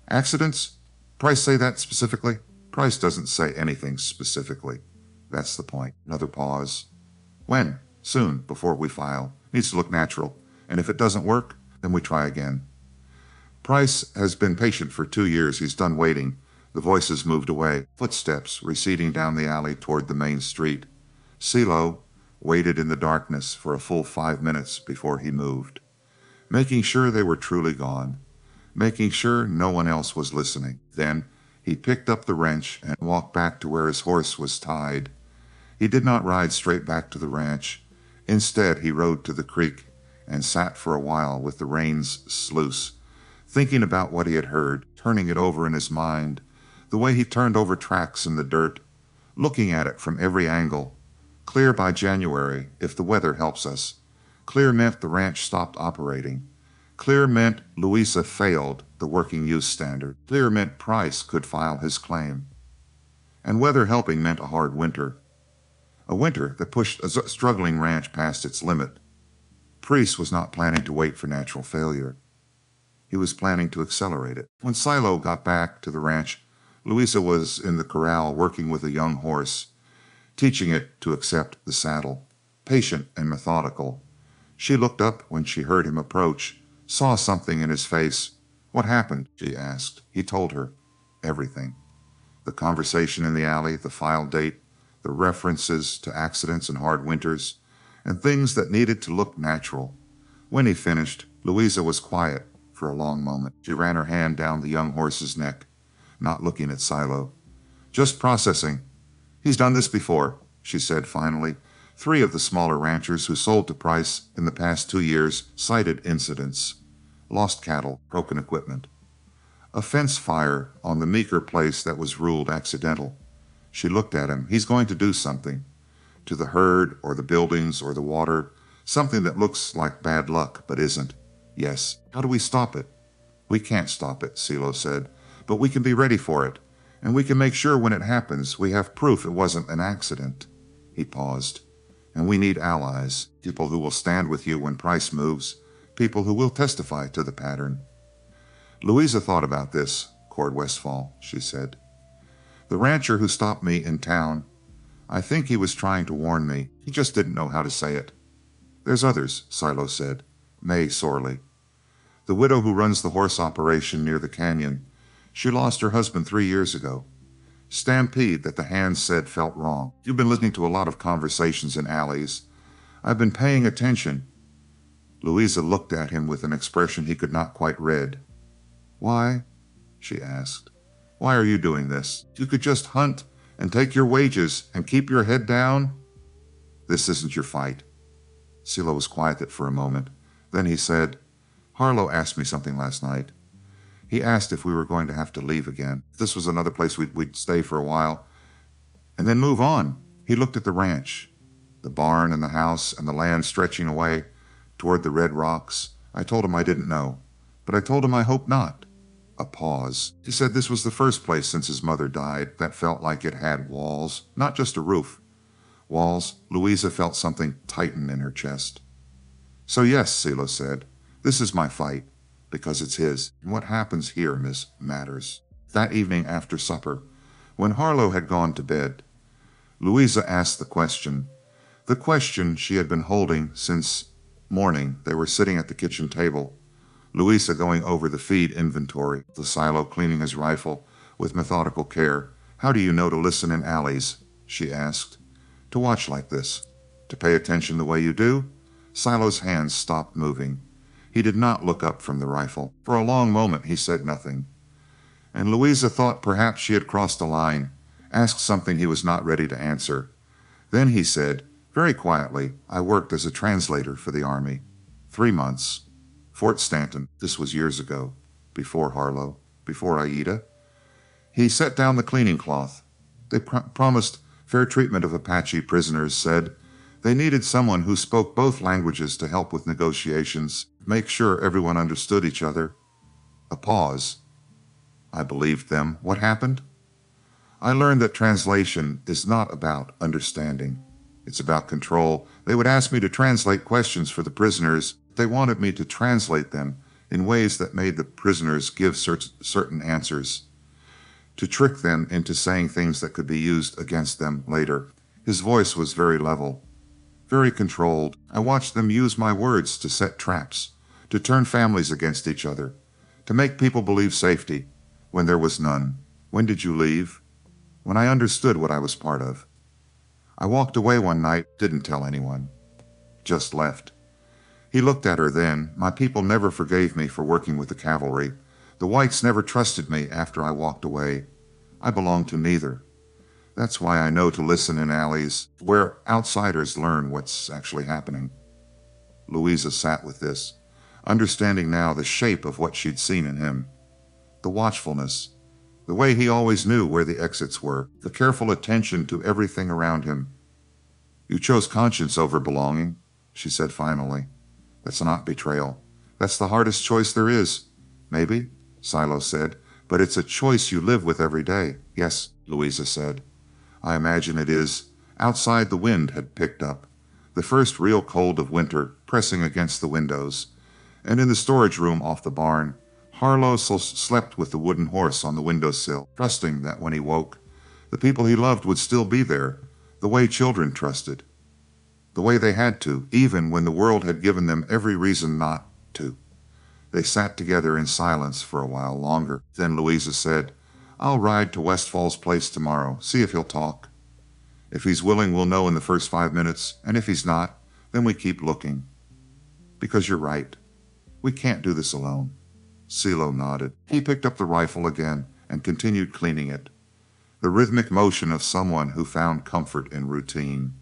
Accidents? Price say that specifically? Price doesn't say anything specifically. That's the point. Another pause. When? Soon, before we file. Needs to look natural. And if it doesn't work, then we try again. Price has been patient for 2 years. He's done waiting. The voices moved away. Footsteps receding down the alley toward the main street. Silo waited in the darkness for a full 5 minutes before he moved, making sure they were truly gone, making sure no one else was listening. Then he picked up the wrench and walked back to where his horse was tied. He did not ride straight back to the ranch. Instead, he rode to the creek and sat for a while with the reins loose, thinking about what he had heard, turning it over in his mind, the way he turned over tracks in the dirt, looking at it from every angle. Clear by January, if the weather helps us. Clear meant the ranch stopped operating. Clear meant Louisa failed the working use standard. Clear meant Price could file his claim. And weather helping meant a hard winter. A winter that pushed a struggling ranch past its limit. Price was not planning to wait for natural failure. He was planning to accelerate it. When Silo got back to the ranch, Louisa was in the corral working with a young horse, teaching it to accept the saddle, patient and methodical. She looked up when she heard him approach, saw something in his face. What happened? She asked. He told her everything. The conversation in the alley, the file date, the references to accidents and hard winters, and things that needed to look natural. When he finished, Louisa was quiet for a long moment. She ran her hand down the young horse's neck, not looking at Silo. Just processing. He's done this before, she said finally. 3 of the smaller ranchers who sold to Price in the past 2 years cited incidents. Lost cattle, broken equipment. A fence fire on the Meeker place that was ruled accidental. She looked at him. He's going to do something. to the herd or the buildings or the water, something that looks like bad luck but isn't. Yes. How do we stop it? We can't stop it, Silo said, but we can be ready for it, and we can make sure when it happens we have proof it wasn't an accident. He paused. And we need allies, people who will stand with you when price moves, people who will testify to the pattern. Louisa thought about this, Cord Westfall, she said. The rancher who stopped me in town, I think he was trying to warn me. He just didn't know how to say it. There's others, Silo said, May sorely. The widow who runs the horse operation near the canyon, she lost her husband 3 years ago. Stampede that the hands said felt wrong. You've been listening to a lot of conversations in alleys. I've been paying attention. Louisa looked at him with an expression he could not quite read. Why? She asked. Why are you doing this? You could just hunt and take your wages and keep your head down. This isn't your fight. Silo was quiet for a moment. Then he said, Harlo asked me something last night. He asked if we were going to have to leave again. This was another place we'd stay for a while and then move on. He looked at the ranch, the barn and the house and the land stretching away toward the red rocks. I told him I didn't know, but I told him I hoped not. A pause. He said this was the first place since his mother died that felt like it had walls, not just a roof. Walls. Louisa felt something tighten in her chest. So yes, Silo said, this is my fight. Because it's his. And what happens here, Miss, matters. That evening after supper, when Harlo had gone to bed, Louisa asked the question she had been holding since morning. They were sitting at the kitchen table, Louisa going over the feed inventory, the Silo cleaning his rifle with methodical care. How do you know to listen in alleys? She asked. To watch like this. To pay attention the way you do? Silo's hands stopped moving. He did not look up from the rifle. For a long moment he said nothing. And Louisa thought perhaps she had crossed a line, asked something he was not ready to answer. Then he said, very quietly, I worked as a translator for the Army. 3 months. Fort Stanton. This was years ago. Before Harlo. Before Aida. He set down the cleaning cloth. They promised fair treatment of Apache prisoners, said they needed someone who spoke both languages to help with negotiations, make sure everyone understood each other. A pause. I believed them. What happened? I learned that translation is not about understanding. It's about control. They would ask me to translate questions for the prisoners. They wanted me to translate them in ways that made the prisoners give certain answers, to trick them into saying things that could be used against them later. His voice was very level, very controlled. I watched them use my words to set traps, to turn families against each other, to make people believe safety when there was none. When did you leave? When I understood what I was part of. I walked away one night, didn't tell anyone. Just left. He looked at her then. My people never forgave me for working with the cavalry. The whites never trusted me after I walked away. I belonged to neither. That's why I know to listen in alleys, where outsiders learn what's actually happening. Louisa sat with this, understanding now the shape of what she'd seen in him. The watchfulness, the way he always knew where the exits were, the careful attention to everything around him. You chose conscience over belonging, she said finally. That's not betrayal. That's the hardest choice there is. Maybe, Silo said, but it's a choice you live with every day. Yes, Louisa said. I imagine it is. Outside the wind had picked up, the first real cold of winter pressing against the windows, and in the storage room off the barn, Harlo slept with the wooden horse on the windowsill, trusting that when he woke, the people he loved would still be there, the way children trusted, the way they had to, even when the world had given them every reason not to. They sat together in silence for a while longer. Then Louisa said, I'll ride to Westfall's place tomorrow, see if he'll talk. If he's willing, we'll know in the first 5 minutes, and if he's not, then we keep looking. Because you're right. We can't do this alone. Silo nodded. He picked up the rifle again and continued cleaning it. The rhythmic motion of someone who found comfort in routine.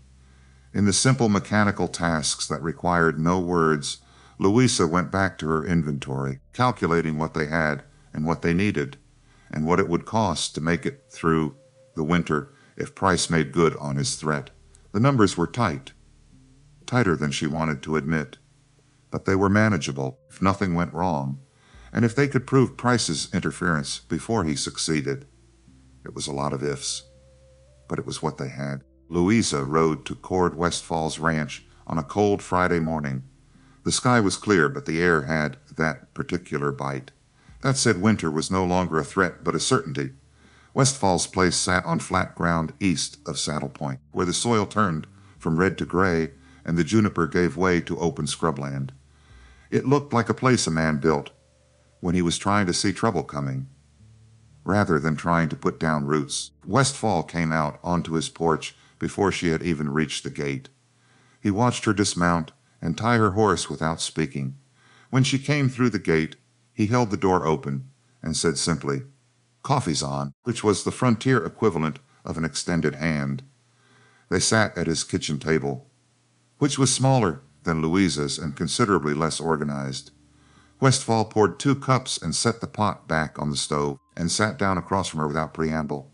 In the simple mechanical tasks that required no words, Louisa went back to her inventory, calculating what they had and what they needed, and what it would cost to make it through the winter if Price made good on his threat. The numbers were tight, tighter than she wanted to admit, but they were manageable if nothing went wrong, and if they could prove Price's interference before he succeeded. It was a lot of ifs, but it was what they had. Louisa rode to Cord Westfall's ranch on a cold Friday morning. The sky was clear, but the air had that particular bite. That said, winter was no longer a threat, but a certainty. Westfall's place sat on flat ground east of Saddle Point, where the soil turned from red to gray and the juniper gave way to open scrubland. It looked like a place a man built when he was trying to see trouble coming, rather than trying to put down roots. Westfall came out onto his porch before she had even reached the gate. He watched her dismount and tie her horse without speaking. When she came through the gate, he held the door open and said simply, "Coffee's on," which was the frontier equivalent of an extended hand. They sat at his kitchen table, which was smaller than Louisa's and considerably less organized. Westfall poured 2 cups and set the pot back on the stove and sat down across from her without preamble.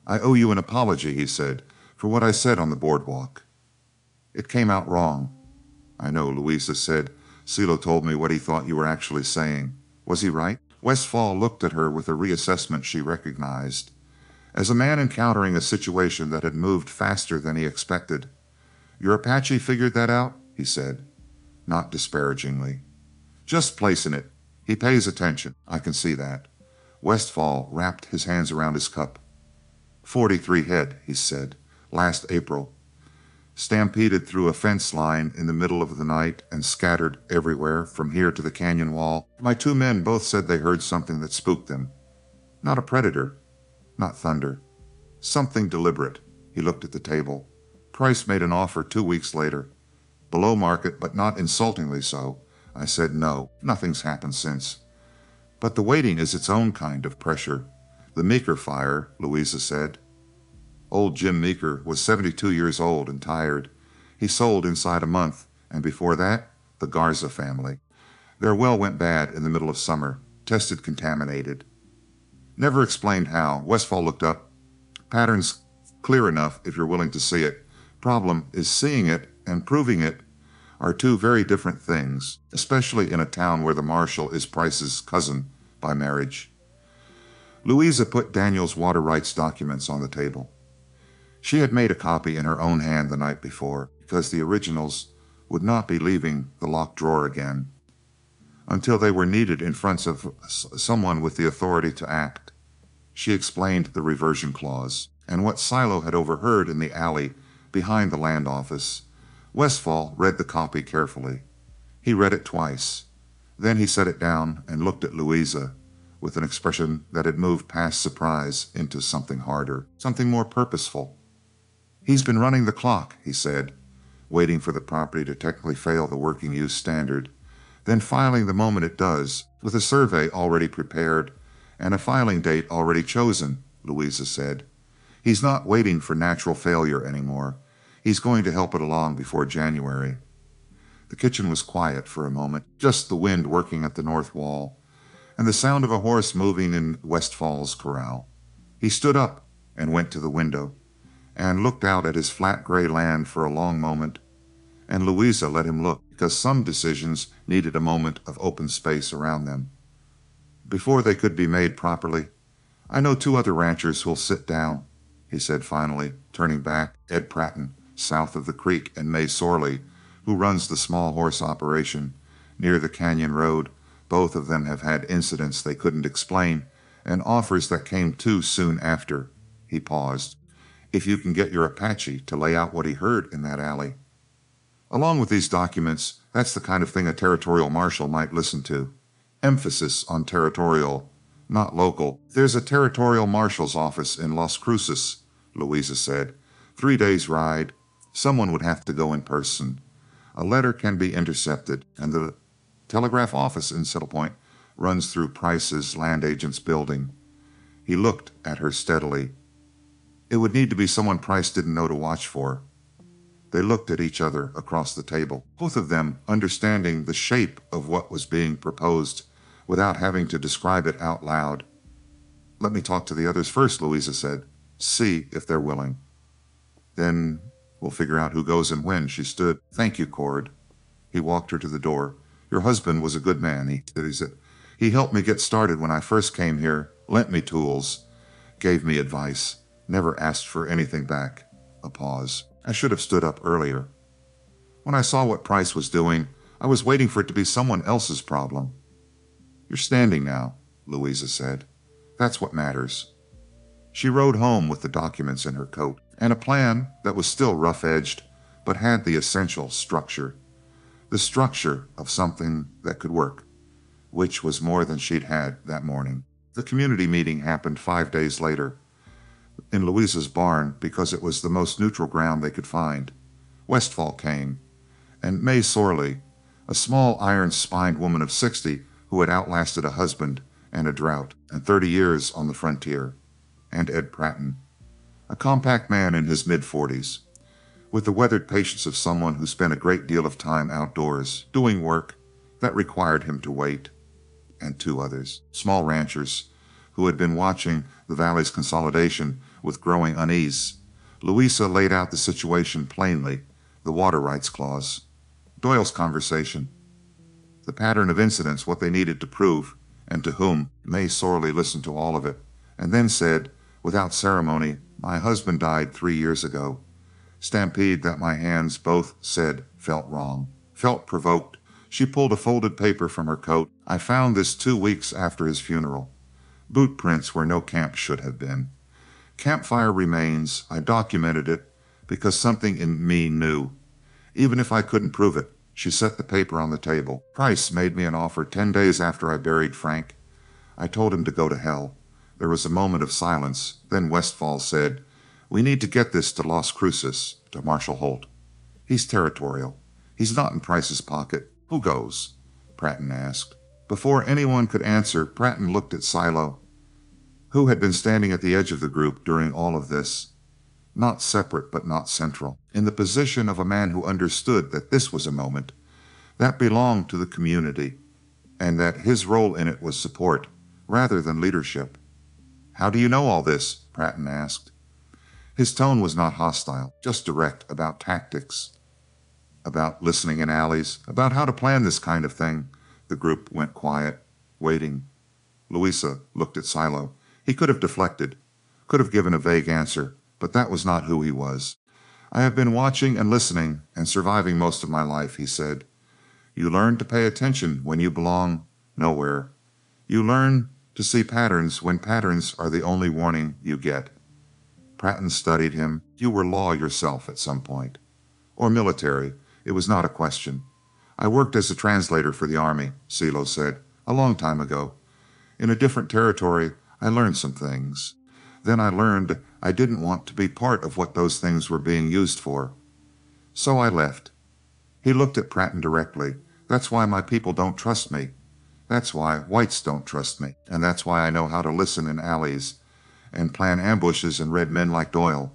"I owe you an apology," he said, "for what I said on the boardwalk. It came out wrong." "I know," Louisa said. "Silo told me what he thought you were actually saying. Was he right?" Westfall looked at her with a reassessment she recognized. As a man encountering a situation that had moved faster than he expected. "Your Apache figured that out?" he said, not disparagingly. "Just placing it. He pays attention. I can see that." Westfall wrapped his hands around his cup. 43 head, he said, last April. Stampeded through a fence line in the middle of the night and scattered everywhere from here to the canyon wall. My 2 men both said they heard something that spooked them. Not a predator, not thunder. Something deliberate. He looked at the table. Price made an offer 2 weeks later. Below market, but not insultingly so. I said no. Nothing's happened since. But the waiting is its own kind of pressure. The Meeker fire, Louisa said. Old Jim Meeker was 72 years old and tired. He sold inside a month, and before that, the Garza family. Their well went bad in the middle of summer, tested contaminated. Never explained how. Westfall looked up. Pattern's clear enough if you're willing to see it. Problem is seeing it and proving it are 2 very different things, especially in a town where the marshal is Price's cousin by marriage. Louisa put Daniel's water rights documents on the table. She had made a copy in her own hand the night before, because the originals would not be leaving the locked drawer again until they were needed in front of someone with the authority to act. She explained the reversion clause and what Silo had overheard in the alley behind the land office. Westfall read the copy carefully. He read it twice. Then he set it down and looked at Louisa with an expression that had moved past surprise into something harder, something more purposeful. "He's been running the clock," he said, waiting for the property to technically fail the working use standard, then filing the moment it does, with a survey already prepared and a filing date already chosen, Louisa said. "He's not waiting for natural failure anymore. He's going to help it along before January." The kitchen was quiet for a moment, just the wind working at the north wall, and the sound of a horse moving in Westfall's corral. He stood up and went to the window and looked out at his flat gray land for a long moment, and Louisa let him look, because some decisions needed a moment of open space around them before they could be made properly. "I know 2 other ranchers who'll sit down," he said finally, turning back. "Ed Pratton, south of the creek, and May Sorley, who runs the small horse operation near the canyon road. Both of them have had incidents they couldn't explain and offers that came too soon after." He paused. "If you can get your Apache to lay out what he heard in that alley." Along with these documents, that's the kind of thing a territorial marshal might listen to. Emphasis on territorial, not local. "There's a territorial marshal's office in Las Cruces," Louisa said. 3 days' ride. Someone would have to go in person. A letter can be intercepted, and the telegraph office in Saddle Point runs through Price's land agent's building. He looked at her steadily. It would need to be someone Price didn't know to watch for. They looked at each other across the table, both of them understanding the shape of what was being proposed without having to describe it out loud. "Let me talk to the others first," Louisa said. "See if they're willing." Then We'll figure out who goes and when. She stood. Thank you, Cord. He walked her to the door. Your husband was a good man, he said. He helped me get started when I first came here, lent me tools, gave me advice, never asked for anything back. A pause. I should have stood up earlier. When I saw what Price was doing, I was waiting for it to be someone else's problem. You're standing now, Louisa said. That's what matters. She rode home with the documents in her coat and a plan that was still rough-edged but had the essential structure. The structure of something that could work, which was more than she'd had that morning. The community meeting happened 5 days later in Louisa's barn because it was the most neutral ground they could find. Westfall came, and May Sorley, a small iron-spined woman of 60 who had outlasted a husband and a drought and 30 years on the frontier, and Ed Pratton, a compact man in his mid-40s, with the weathered patience of someone who spent a great deal of time outdoors, doing work that required him to wait, and 2 others, small ranchers, who had been watching the valley's consolidation with growing unease. Louisa laid out the situation plainly, the water rights clause, Doyle's conversation, the pattern of incidents, what they needed to prove, and to whom. May Sorley listened to all of it, and then said, without ceremony, my husband died 3 years ago. Stampede that my hands both said felt wrong, felt provoked. She pulled a folded paper from her coat. I found this 2 weeks after his funeral. Boot prints where no camp should have been. Campfire remains. I documented it because something in me knew. Even if I couldn't prove it. She set the paper on the table. Price made me an offer 10 days after I buried Frank. I told him to go to hell. There was a moment of silence. Then Westfall said, we need to get this to Las Cruces, to Marshal Holt. He's territorial. He's not in Price's pocket. Who goes? Pratton asked. Before anyone could answer, Pratton looked at Silo, who had been standing at the edge of the group during all of this. Not separate, but not central, in the position of a man who understood that this was a moment that belonged to the community, and that his role in it was support, rather than leadership. How do you know all this? Pratton asked. His tone was not hostile, just direct, about tactics, about listening in alleys, about how to plan this kind of thing. The group went quiet, waiting. Louisa looked at Silo. He could have deflected, could have given a vague answer, but that was not who he was. I have been watching and listening and surviving most of my life, he said. You learn to pay attention when you belong nowhere. You learn to see patterns when patterns are the only warning you get. Pratton studied him. You were law yourself at some point. Or military. It was not a question. I worked as a translator for the Army, Silo said, a long time ago. In a different territory, I learned some things. Then I learned I didn't want to be part of what those things were being used for. So I left. He looked at Pratton directly. That's why my people don't trust me. That's why whites don't trust me. And that's why I know how to listen in alleys and plan ambushes and red men like Doyle.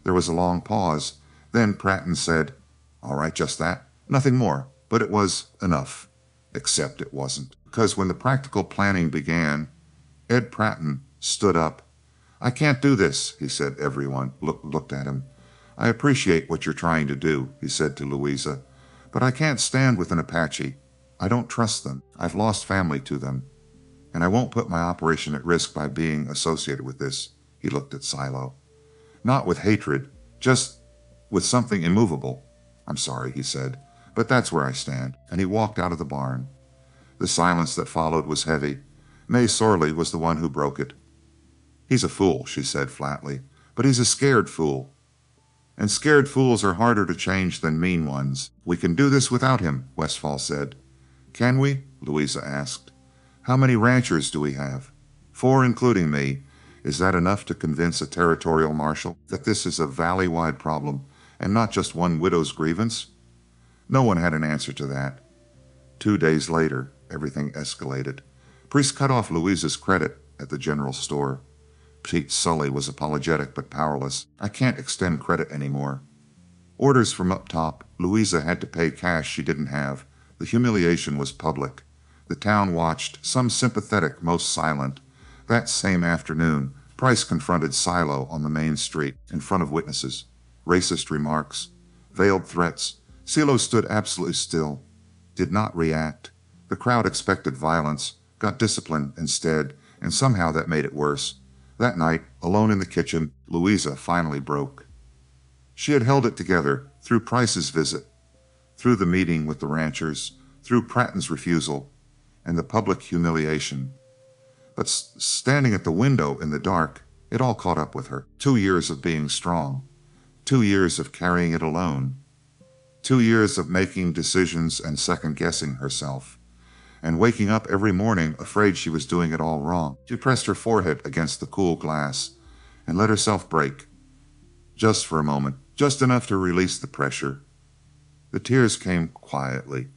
There was a long pause. Then Pratton said, all right, just that. Nothing more. But it was enough. Except it wasn't. Because when the practical planning began, Ed Pratton stood up. I can't do this, he said. Everyone looked at him. I appreciate what you're trying to do, he said to Louisa, but I can't stand with an Apache. I don't trust them. I've lost family to them. And I won't put my operation at risk by being associated with this. He looked at Silo. Not with hatred, just with something immovable. I'm sorry, he said, but that's where I stand. And he walked out of the barn. The silence that followed was heavy. May Sorley was the one who broke it. He's a fool, she said flatly, but he's a scared fool. And scared fools are harder to change than mean ones. We can do this without him, Westfall said. Can we? Louisa asked. How many ranchers do we have? 4, including me. Is that enough to convince a territorial marshal that this is a valley-wide problem and not just one widow's grievance? No one had an answer to that. 2 days later, everything escalated. Priest cut off Louisa's credit at the general store. Pete Sully was apologetic but powerless. I can't extend credit anymore. Orders from up top. Louisa had to pay cash she didn't have. The humiliation was public. The town watched, some sympathetic, most silent. That same afternoon, Price confronted Silo on the main street, in front of witnesses. racist remarks, veiled threats. CeeLo stood absolutely still, did not react. The crowd expected violence, got disciplined instead, and somehow that made it worse. That night, alone in the kitchen, Louisa finally broke. She had held it together through Price's visit, through the meeting with the ranchers, through Pratton's refusal, and the public humiliation. But standing at the window in the dark, it all caught up with her. 2 years of being strong. 2 years of carrying it alone. 2 years of making decisions and second-guessing herself, and waking up every morning afraid she was doing it all wrong. She pressed her forehead against the cool glass and let herself break. Just for a moment, just enough to release the pressure. The tears came quietly,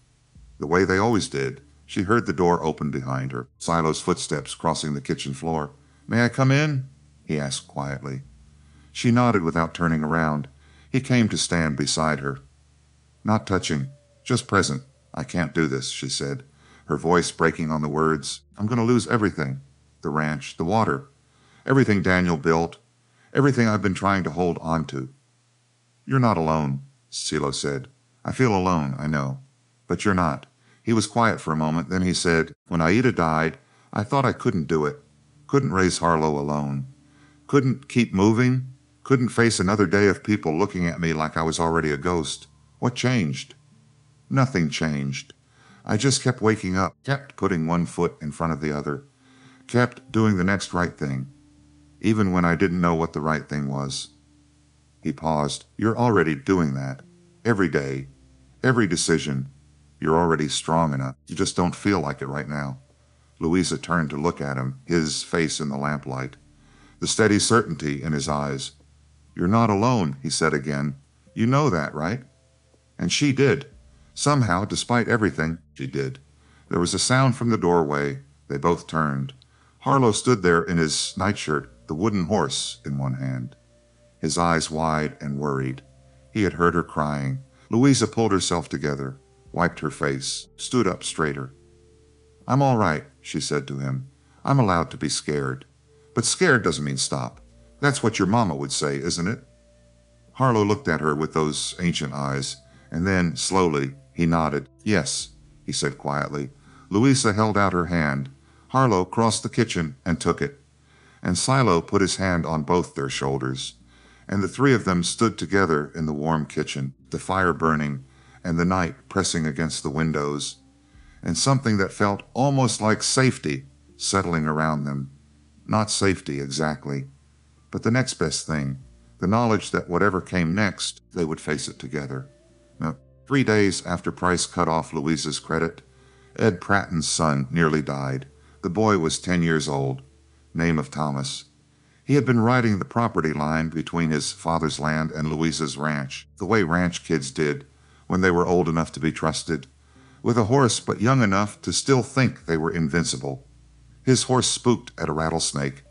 the way they always did. She heard the door open behind her, Silo's footsteps crossing the kitchen floor. "May I come in?" he asked quietly. She nodded without turning around. He came to stand beside her. "Not touching, just present. I can't do this," she said, her voice breaking on the words. "I'm going to lose everything. The ranch, the water, everything Daniel built, everything I've been trying to hold on to." "You're not alone," CeeLo said. "I feel alone, I know. But you're not." He was quiet for a moment. Then he said, "When Aida died, I thought I couldn't do it. Couldn't raise Harlo alone. Couldn't keep moving. Couldn't face another day of people looking at me like I was already a ghost. What changed?" "Nothing changed. I just kept waking up, kept putting one foot in front of the other, kept doing the next right thing, even when I didn't know what the right thing was." He paused. "You're already doing that. Every day, every decision. You're already strong enough. You just don't feel like it right now." Louisa turned to look at him, his face in the lamplight, the steady certainty in his eyes. "You're not alone," he said again. "You know that, right?" And she did. Somehow, despite everything, she did. There was a sound from the doorway. They both turned. Harlo stood there in his nightshirt, the wooden horse in one hand, his eyes wide and worried. He had heard her crying. Louisa pulled herself together, wiped her face, stood up straighter. "I'm all right," she said to him. "I'm allowed to be scared. But scared doesn't mean stop. That's what your mama would say, isn't it?" Harlo looked at her with those ancient eyes, and then, slowly, he nodded. "Yes," he said quietly. Louisa held out her hand. Harlo crossed the kitchen and took it, and Silo put his hand on both their shoulders, and the three of them stood together in the warm kitchen, the fire burning, and the night pressing against the windows, and something that felt almost like safety settling around them. Not safety exactly, but the next best thing, the knowledge that whatever came next, they would face it together. Now, 3 days after Price cut off Louisa's credit, Ed Pratton's son nearly died. The boy was 10 years old, name of Thomas. He had been riding the property line between his father's land and Louisa's ranch, the way ranch kids did when they were old enough to be trusted, with a horse but young enough to still think they were invincible. His horse spooked at a rattlesnake,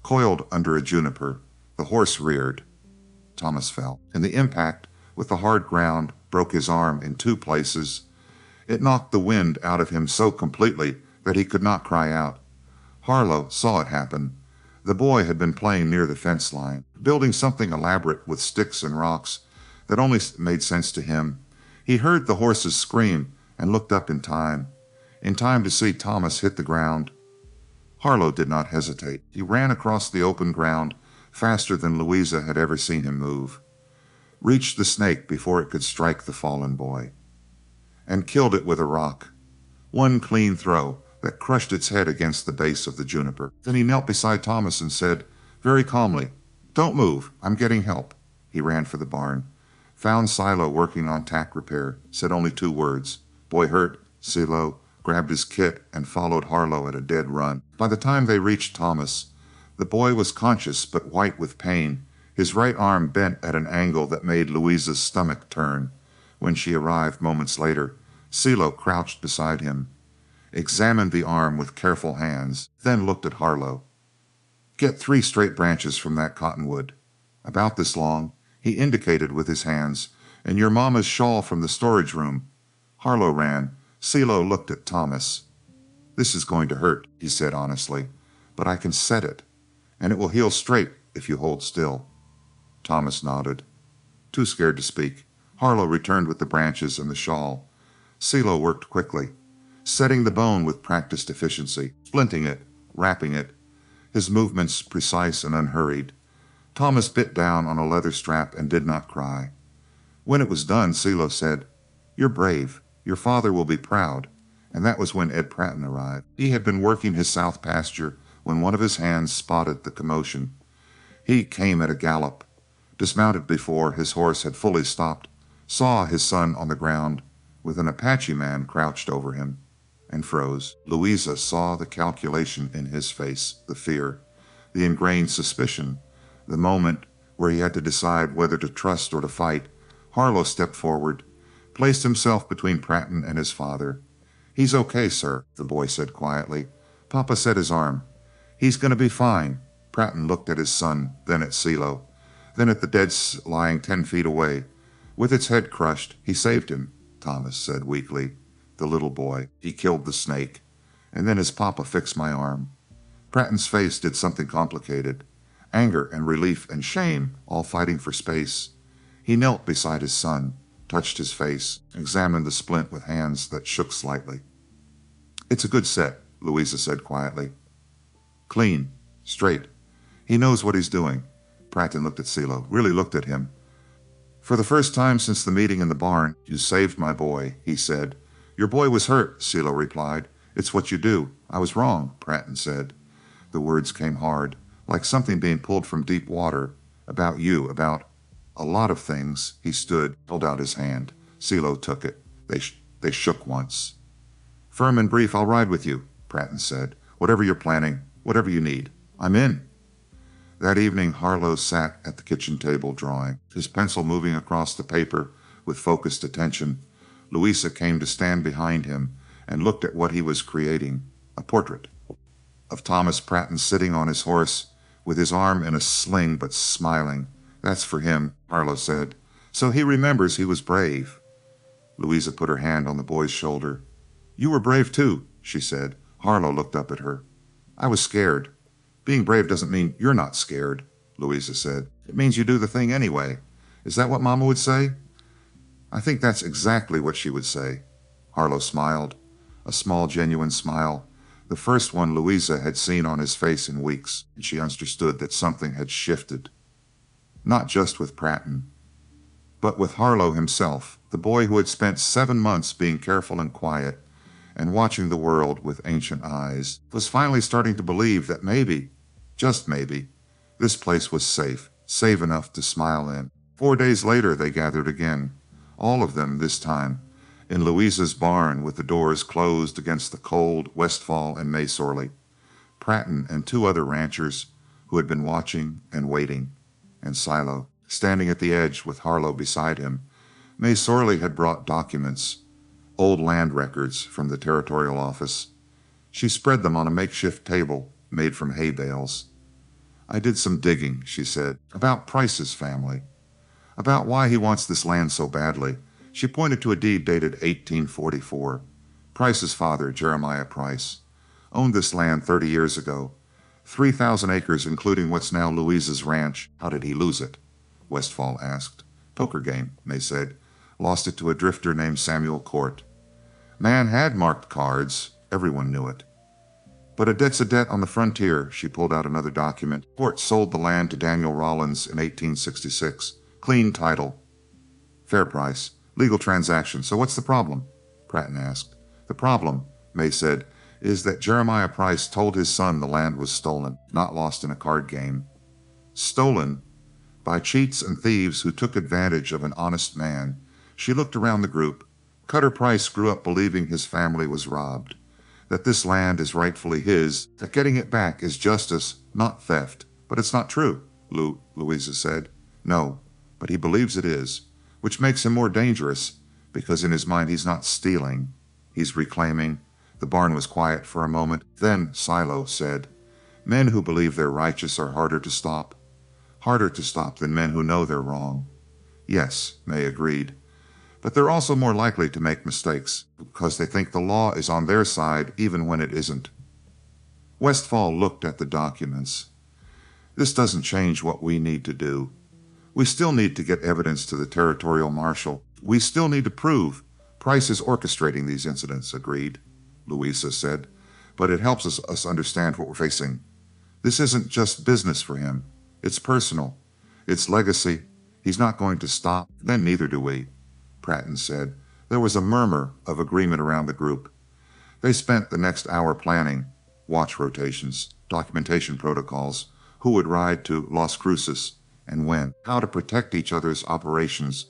coiled under a juniper. The horse reared. Thomas fell, and the impact with the hard ground broke his arm in 2 places. It knocked the wind out of him so completely that he could not cry out. Harlo saw it happen. The boy had been playing near the fence line, building something elaborate with sticks and rocks that only made sense to him. He heard the horses scream and looked up in time to see Thomas hit the ground. Harlo did not hesitate. He ran across the open ground faster than Louisa had ever seen him move, reached the snake before it could strike the fallen boy, and killed it with a rock. One clean throw that crushed its head against the base of the juniper. Then he knelt beside Thomas and said, very calmly, "Don't move. I'm getting help." He ran for the barn, found Silo working on tack repair, said only 2 words, "Boy hurt?" Silo grabbed his kit and followed Harlo at a dead run. By the time they reached Thomas, the boy was conscious but white with pain, his right arm bent at an angle that made Louisa's stomach turn. When she arrived moments later, Silo crouched beside him, examined the arm with careful hands, then looked at Harlo. "Get 3 straight branches from that cottonwood, about this long," he indicated with his hands, "and your mama's shawl from the storage room." Harlo ran. Silo looked at Thomas. "This is going to hurt," he said honestly, "but I can set it, and it will heal straight if you hold still." Thomas nodded. too scared to speak. Harlo returned with the branches and the shawl. Silo worked quickly, setting the bone with practiced efficiency, splinting it, wrapping it, his movements precise and unhurried. Thomas bit down on a leather strap and did not cry. When it was done, Silo said, "You're brave. Your father will be proud." And that was when Ed Pratton arrived. He had been working his south pasture when one of his hands spotted the commotion. He came at a gallop, dismounted before his horse had fully stopped, saw his son on the ground with an Apache man crouched over him, and froze. Louisa saw the calculation in his face, the fear, the ingrained suspicion, the moment where he had to decide whether to trust or to fight. Harlo stepped forward, placed himself between Pratton and his father. "He's okay, sir," the boy said quietly. "Papa set his arm. He's going to be fine." Pratton looked at his son, then at Silo, then at the dead lying 10 feet away. With its head crushed, "He saved him," Thomas said weakly. "The little boy. He killed the snake. And then his papa fixed my arm." Pratton's face did something complicated. Anger and relief and shame all fighting for space. He knelt beside his son, touched his face, examined the splint with hands that shook slightly. "It's a good set," Louisa said quietly. "Clean. Straight. He knows what he's doing." Pratton looked at Silo, really looked at him. "For the first time since the meeting in the barn, you saved my boy," he said. "Your boy was hurt," Silo replied. "It's what you do." "I was wrong," Pratton said. The words came hard, like something being pulled from deep water. "About you, about a lot of things." He stood, held out his hand. Silo took it. They shook once. "Firm and brief, I'll ride with you," Pratton said. "Whatever you're planning, whatever you need. I'm in." That evening, Harlo sat at the kitchen table drawing, his pencil moving across the paper with focused attention. Louisa came to stand behind him and looked at what he was creating, a portrait of Thomas Pratton sitting on his horse with his arm in a sling but smiling. "That's for him," Harlo said. "So he remembers he was brave." Louisa put her hand on the boy's shoulder. "You were brave too," she said. Harlo looked up at her. "I was scared." "Being brave doesn't mean you're not scared," Louisa said. "It means you do the thing anyway. Is that what Mama would say?" "I think that's exactly what she would say." Harlo smiled, a small, genuine smile, the first one Louisa had seen on his face in weeks, and she understood that something had shifted. Not just with Pratton, but with Harlo himself, the boy who had spent 7 months being careful and quiet and watching the world with ancient eyes, was finally starting to believe that maybe, just maybe, this place was safe, safe enough to smile in. 4 days later they gathered again, all of them this time, in Louisa's barn with the doors closed against the cold Westfall and May Sorley. Pratton and 2 other ranchers who had been watching and waiting, and Silo, standing at the edge with Harlo beside him. May Sorley had brought documents, old land records from the territorial office. She spread them on a makeshift table made from hay bales. "I did some digging," she said, "about Price's family, about why he wants this land so badly." She pointed to a deed dated 1844. Price's father, Jeremiah Price, owned this land 30 years ago. 3,000 acres, including what's now Louisa's ranch. "How did he lose it?" Westfall asked. "Poker game," May said. "Lost it to a drifter named Samuel Court. Man had marked cards. Everyone knew it. But a debt's a debt on the frontier." She pulled out another document. "Court sold the land to Daniel Rollins in 1866. Clean title. Fair price. Legal transaction. So what's the problem?" Pratton asked. "The problem," May said, "is that Jeremiah Price told his son the land was stolen, not lost in a card game. Stolen by cheats and thieves who took advantage of an honest man." She looked around the group. "Cutter Price grew up believing his family was robbed, that this land is rightfully his, that getting it back is justice, not theft." "But it's not true," Louisa said. "No, but he believes it is, which makes him more dangerous, because in his mind he's not stealing, he's reclaiming." The barn was quiet for a moment. Then Silo said, "Men who believe they're righteous are harder to stop. Harder to stop than men who know they're wrong." "Yes," May agreed. "But they're also more likely to make mistakes, because they think the law is on their side even when it isn't." Westfall looked at the documents. "This doesn't change what we need to do. We still need to get evidence to the territorial marshal. We still need to prove Price is orchestrating these incidents, agreed, Louisa said. But it helps us understand what we're facing. This isn't just business for him. It's personal. It's legacy. He's not going to stop. Then neither do we, Pratton said. There was a murmur of agreement around the group. They spent the next hour planning watch rotations, documentation protocols, who would ride to Las Cruces and when, how to protect each other's operations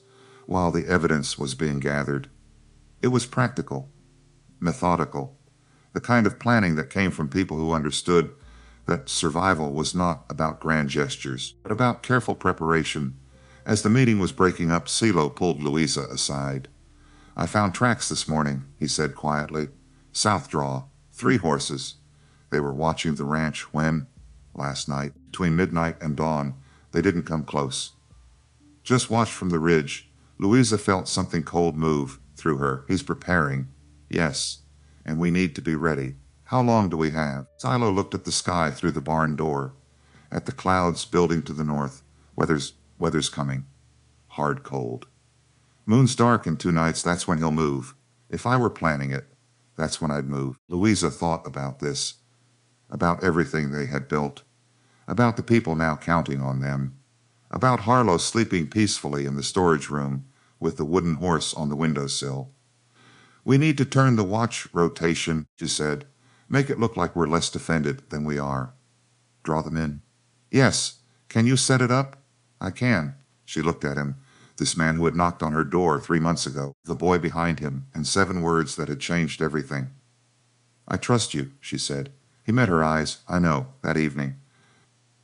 while the evidence was being gathered. It was practical, methodical, the kind of planning that came from people who understood that survival was not about grand gestures, but about careful preparation. As the meeting was breaking up, Silo pulled Louisa aside. I found tracks this morning, he said quietly. South draw, 3 horses. They were watching the ranch when, last night, between midnight and dawn, they didn't come close. Just watch from the ridge. Louisa felt something cold move through her. He's preparing. Yes, and we need to be ready. How long do we have? Silo looked at the sky through the barn door, at the clouds building to the north. Weather's coming. Hard cold. Moon's dark in 2 nights. That's when he'll move. If I were planning it, that's when I'd move. Louisa thought about this, about everything they had built, about the people now counting on them, about Harlo sleeping peacefully in the storage room with the wooden horse on the windowsill. We need to turn the watch rotation, she said. Make it look like we're less defended than we are. Draw them in. Yes. Can you set it up? I can. She looked at him, this man who had knocked on her door 3 months ago, the boy behind him, and 7 words that had changed everything. I trust you, she said. He met her eyes, I know, that evening,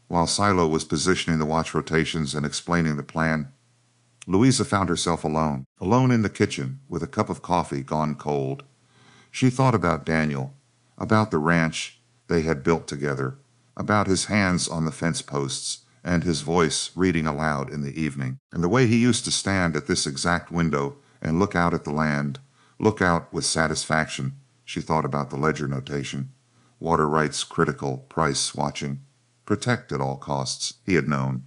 while Silo was positioning the watch rotations and explaining the plan. Louisa found herself alone in the kitchen with a cup of coffee gone cold. She thought about Daniel, about the ranch they had built together, about his hands on the fence posts and his voice reading aloud in the evening, and the way he used to stand at this exact window and look out at the land, look out with satisfaction. She thought about the ledger notation. Water rights critical, Price watching. Protect at all costs, he had known.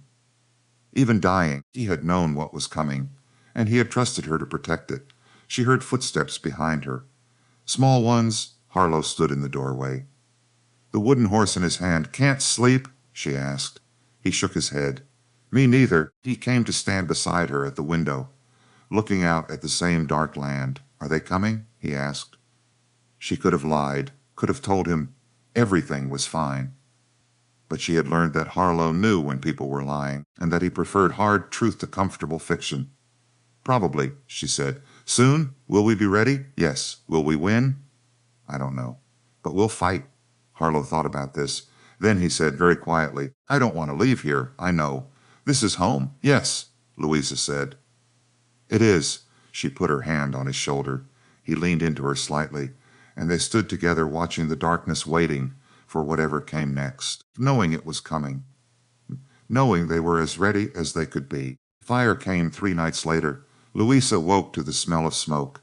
Even dying, he had known what was coming, and he had trusted her to protect it. She heard footsteps behind her. Small ones. Harlo stood in the doorway. The wooden horse in his hand. Can't sleep? She asked. He shook his head. Me neither. He came to stand beside her at the window, looking out at the same dark land. Are they coming? He asked. She could have lied, could have told him everything was fine. But she had learned that Harlo knew when people were lying, and that he preferred hard truth to comfortable fiction. Probably, she said. Soon? Will we be ready? Yes. Will we win? I don't know. But we'll fight. Harlo thought about this. Then he said very quietly, I don't want to leave here. I know. This is home. Yes, Louisa said. It is. She put her hand on his shoulder. He leaned into her slightly, and they stood together watching the darkness, waiting for whatever came next, knowing it was coming, knowing they were as ready as they could be. Fire came 3 nights later. Louisa woke to the smell of smoke.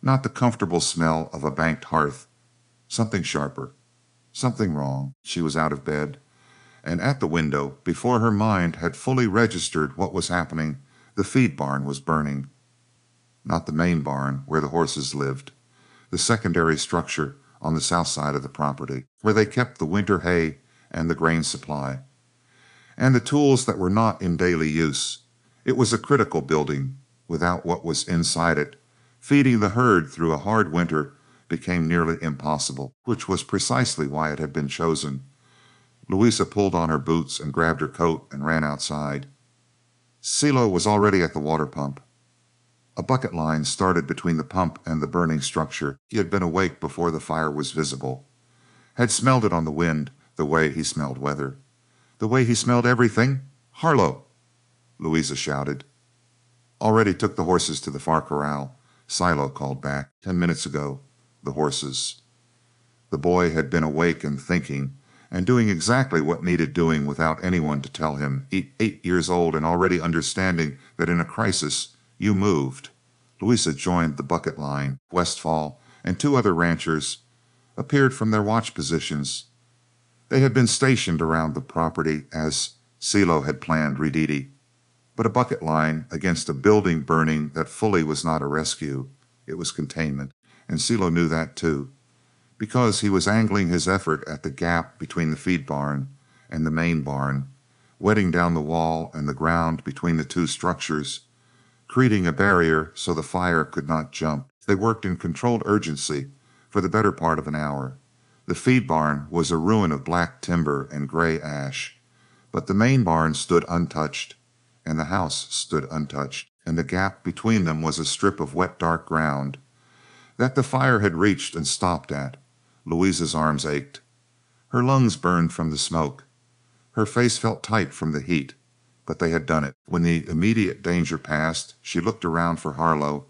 Not the comfortable smell of a banked hearth. Something sharper. Something wrong. She was out of bed, and at the window, before her mind had fully registered what was happening, the feed barn was burning. Not the main barn where the horses lived. The secondary structure on the south side of the property, where they kept the winter hay and the grain supply, and the tools that were not in daily use. It was a critical building. Without what was inside it, feeding the herd through a hard winter became nearly impossible, which was precisely why it had been chosen. Louisa pulled on her boots and grabbed her coat and ran outside. Silo was already at the water pump. A bucket line started between the pump and the burning structure. He had been awake before the fire was visible, had smelled it on the wind, the way he smelled weather, the way he smelled everything. Harlo! Louisa shouted. Already took the horses to the far corral. Silo called back. 10 minutes ago. The horses. The boy had been awake and thinking, and doing exactly what needed doing without anyone to tell him. 8 years old and already understanding that in a crisis you moved. Louisa joined the bucket line. Westfall and 2 other ranchers appeared from their watch positions. They had been stationed around the property as Silo had planned Redidi. But a bucket line against a building burning that fully was not a rescue. It was containment. And Silo knew that too, because he was angling his effort at the gap between the feed barn and the main barn, wetting down the wall and the ground between the two structures, creating a barrier so the fire could not jump. They worked in controlled urgency for the better part of an hour. The feed barn was a ruin of black timber and gray ash, but the main barn stood untouched, and the house stood untouched, and the gap between them was a strip of wet dark ground that the fire had reached and stopped at. Louisa's arms ached. Her lungs burned from the smoke. Her face felt tight from the heat, but they had done it. When the immediate danger passed, she looked around for Harlo,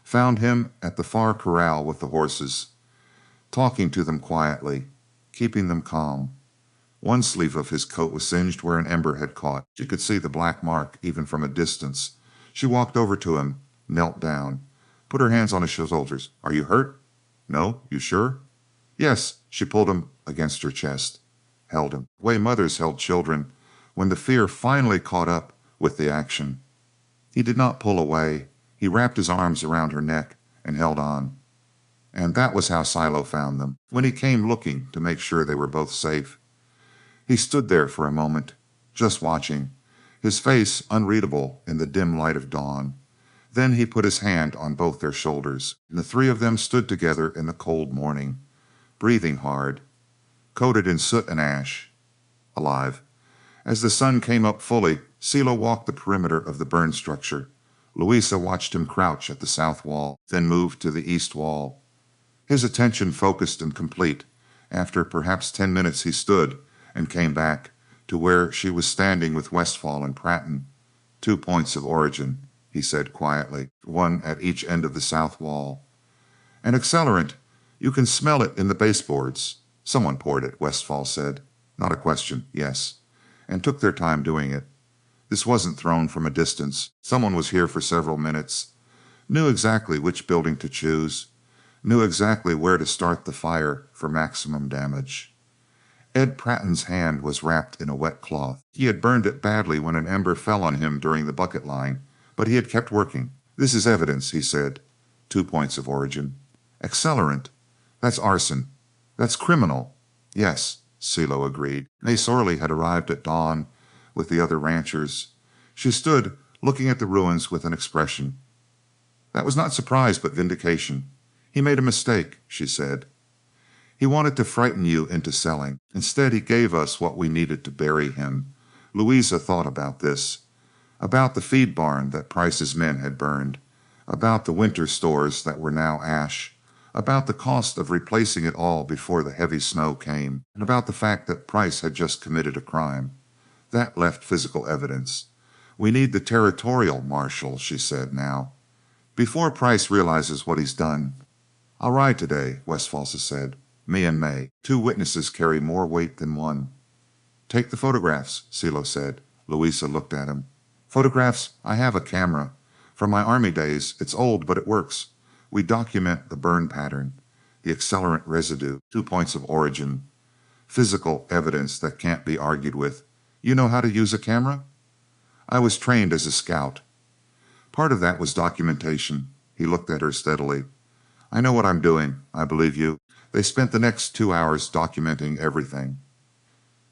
found him at the far corral with the horses, talking to them quietly, keeping them calm. One sleeve of his coat was singed where an ember had caught. She could see the black mark even from a distance. She walked over to him, knelt down, put her hands on his shoulders. "Are you hurt?" "No. You sure?" "Yes." She pulled him against her chest, held him, the way mothers held children when the fear finally caught up with the action. He did not pull away. He wrapped his arms around her neck and held on. And that was how Silo found them, when he came looking to make sure they were both safe. He stood there for a moment, just watching, his face unreadable in the dim light of dawn. Then he put his hand on both their shoulders, and the three of them stood together in the cold morning, breathing hard, coated in soot and ash, alive. As the sun came up fully, Silo walked the perimeter of the burned structure. Louisa watched him crouch at the south wall, then move to the east wall. His attention focused and complete. After perhaps 10 minutes he stood and came back to where she was standing with Westfall and Pratton. 2 points of origin, he said quietly, one at each end of the south wall. An accelerant. You can smell it in the baseboards. Someone poured it, Westfall said. Not a question, yes. And took their time doing it. This wasn't thrown from a distance. Someone was here for several minutes, knew exactly which building to choose, knew exactly where to start the fire for maximum damage. Ed Pratton's hand was wrapped in a wet cloth. He had burned it badly when an ember fell on him during the bucket line, but he had kept working. "This is evidence," he said. 2 points of origin. "Accelerant. That's arson. That's criminal." "Yes," Silo agreed. May Sorley had arrived at dawn with the other ranchers. She stood looking at the ruins with an expression that was not surprise but vindication. "He made a mistake," she said. "He wanted to frighten you into selling. Instead, he gave us what we needed to bury him." Louisa thought about this, about the feed barn that Price's men had burned, about the winter stores that were now ash, about the cost of replacing it all before the heavy snow came, and about the fact that Price had just committed a crime. That left physical evidence. "We need the territorial marshal," she said now, "before Price realizes what he's done." "I'll ride today," Westfall said. "Me and May. 2 witnesses carry more weight than one." "Take the photographs," Silo said. Louisa looked at him. "Photographs? I have a camera. From my army days. It's old, but it works. We document the burn pattern, the accelerant residue, 2 points of origin. Physical evidence that can't be argued with. You know how to use a camera?" "I was trained as a scout." "Part of that was documentation." He looked at her steadily. "I know what I'm doing. I believe you." They spent the next 2 hours documenting everything.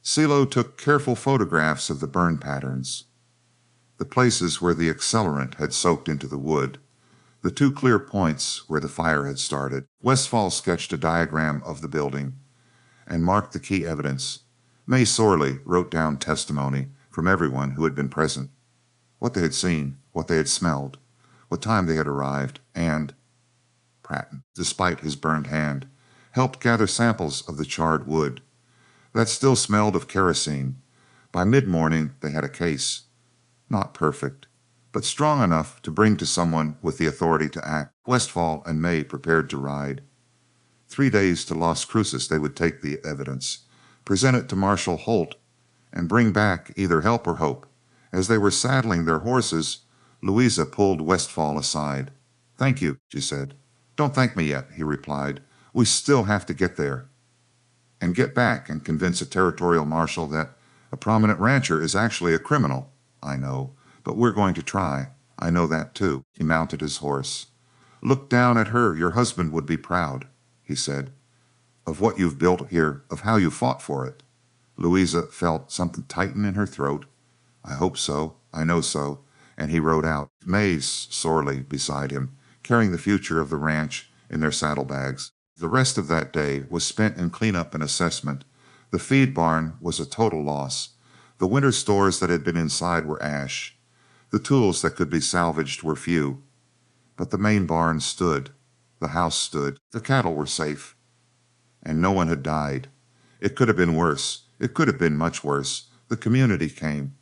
Silo took careful photographs of the burn patterns, the places where the accelerant had soaked into the wood, the 2 clear points where the fire had started. Westfall sketched a diagram of the building and marked the key evidence. May Sorley wrote down testimony from everyone who had been present, what they had seen, what they had smelled, what time they had arrived, and Pratton, despite his burned hand, helped gather samples of the charred wood that still smelled of kerosene. By mid-morning they had a case, not perfect, but strong enough to bring to someone with the authority to act. Westfall and May prepared to ride. 3 days to Las Cruces they would take the evidence, present it to Marshal Holt, and bring back either help or hope. As they were saddling their horses, Louisa pulled Westfall aside. "Thank you," she said. "Don't thank me yet," he replied. "We still have to get there and get back and convince a territorial marshal that a prominent rancher is actually a criminal. I know, But we're going to try. I know that too. He mounted his horse. Look down at her. Your husband would be proud, he said, of what you've built here, of how you fought for it. Louisa felt something tighten in her throat. I hope so. I know so. And he rode out, Mays sorely beside him, carrying the future of the ranch in their saddlebags. The rest of that day was spent in cleanup and assessment. The feed barn was a total loss. The winter stores that had been inside were ash. The tools that could be salvaged were few. But the main barn stood. The house stood. The cattle were safe. And no one had died. It could have been worse. It could have been much worse. The community came.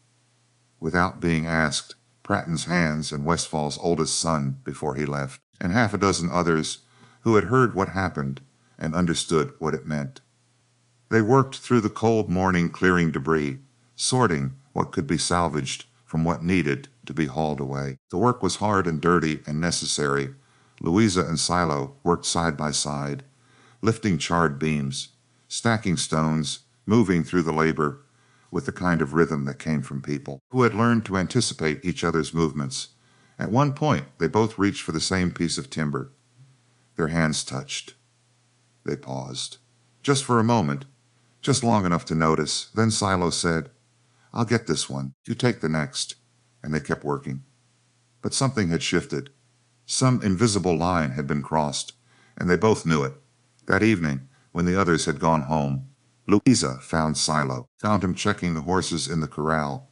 Without being asked, Pratton's Hands and Westfall's oldest son before he left, and half a dozen others who had heard what happened and understood what it meant. They worked through the cold morning clearing debris, sorting what could be salvaged from what needed to be hauled away. The work was hard and dirty and necessary. Louisa and Silo worked side by side, lifting charred beams, stacking stones, moving through the labor with the kind of rhythm that came from people who had learned to anticipate each other's movements. At one point, they both reached for the same piece of timber. Their hands touched. They paused, just for a moment, just long enough to notice. Then Silo said, I'll get this one. You take the next. And they kept working. But something had shifted. Some invisible line had been crossed, and they both knew it. That evening, when the others had gone home, Louisa found Silo, found him checking the horses in the corral.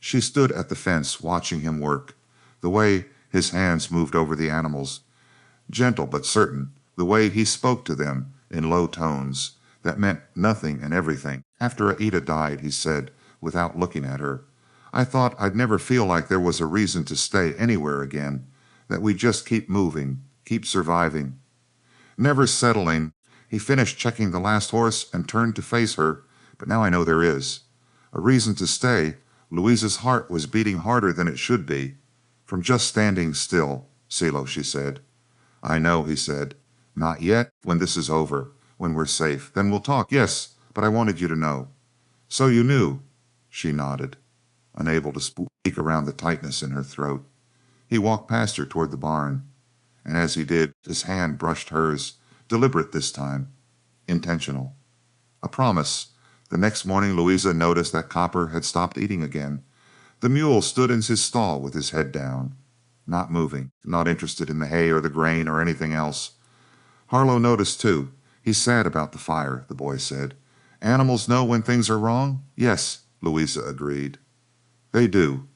She stood at the fence watching him work, the way his hands moved over the animals, gentle but certain, the way he spoke to them in low tones that meant nothing and everything. After Aida died, he said, without looking at her, I thought I'd never feel like there was a reason to stay anywhere again, that we just keep moving, keep surviving. Never settling. He finished checking the last horse and turned to face her, but now I know there is. A reason to stay. Louisa's heart was beating harder than it should be. From just standing still, Silo, she said. I know, he said. Not yet. When this is over, when we're safe, then we'll talk. Yes, but I wanted you to know. So you knew. She nodded, unable to speak around the tightness in her throat. He walked past her toward the barn, and as he did, his hand brushed hers, deliberate this time, intentional. A promise. The next morning Louisa noticed that Copper had stopped eating again. The mule stood in his stall with his head down, not moving, not interested in the hay or the grain or anything else. Harlo noticed too. He's sad about the fire, the boy said. Animals know when things are wrong? Yes, Louisa agreed. They do.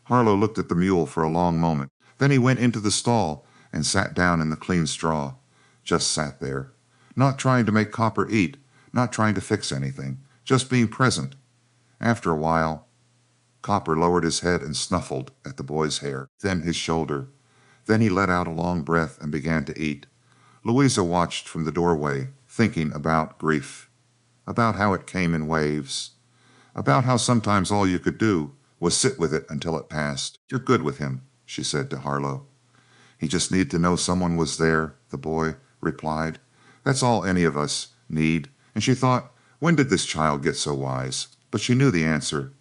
Harlo looked at the mule for a long moment. Then he went into the stall and sat down in the clean straw. Just sat there, not trying to make Copper eat, not trying to fix anything, just being present. After a while, Copper lowered his head and snuffled at the boy's hair, then his shoulder. Then he let out a long breath and began to eat. Louisa watched from the doorway, thinking about grief, about how it came in waves, about how sometimes all you could do was sit with it until it passed. You're good with him, she said to Harlo. He just needed to know someone was there, the boy replied. That's all any of us need. And she thought, when did this child get so wise? But she knew the answer.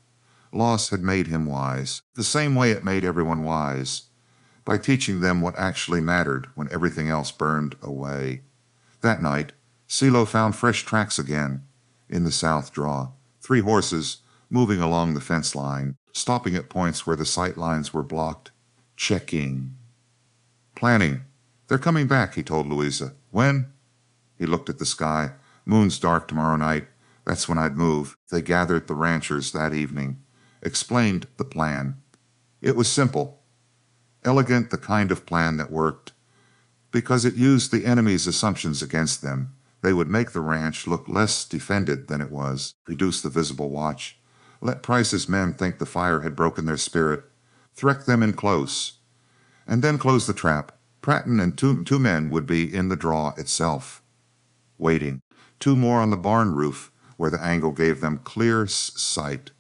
Loss had made him wise, the same way it made everyone wise, by teaching them what actually mattered when everything else burned away. That night, Silo found fresh tracks again in the south draw. 3 horses moving along the fence line, stopping at points where the sight lines were blocked, checking. Planning. They're coming back, he told Louisa. When? He looked at the sky. Moon's dark tomorrow night. That's when I'd move. They gathered the ranchers that evening, explained the plan. It was simple, elegant, the kind of plan that worked, because it used the enemy's assumptions against them. They would make the ranch look less defended than it was, reduce the visible watch, let Price's men think the fire had broken their spirit, threat them in close, and then close the trap. Pratton and two men would be in the draw itself, waiting. 2 more on the barn roof, where the angle gave them clear sight,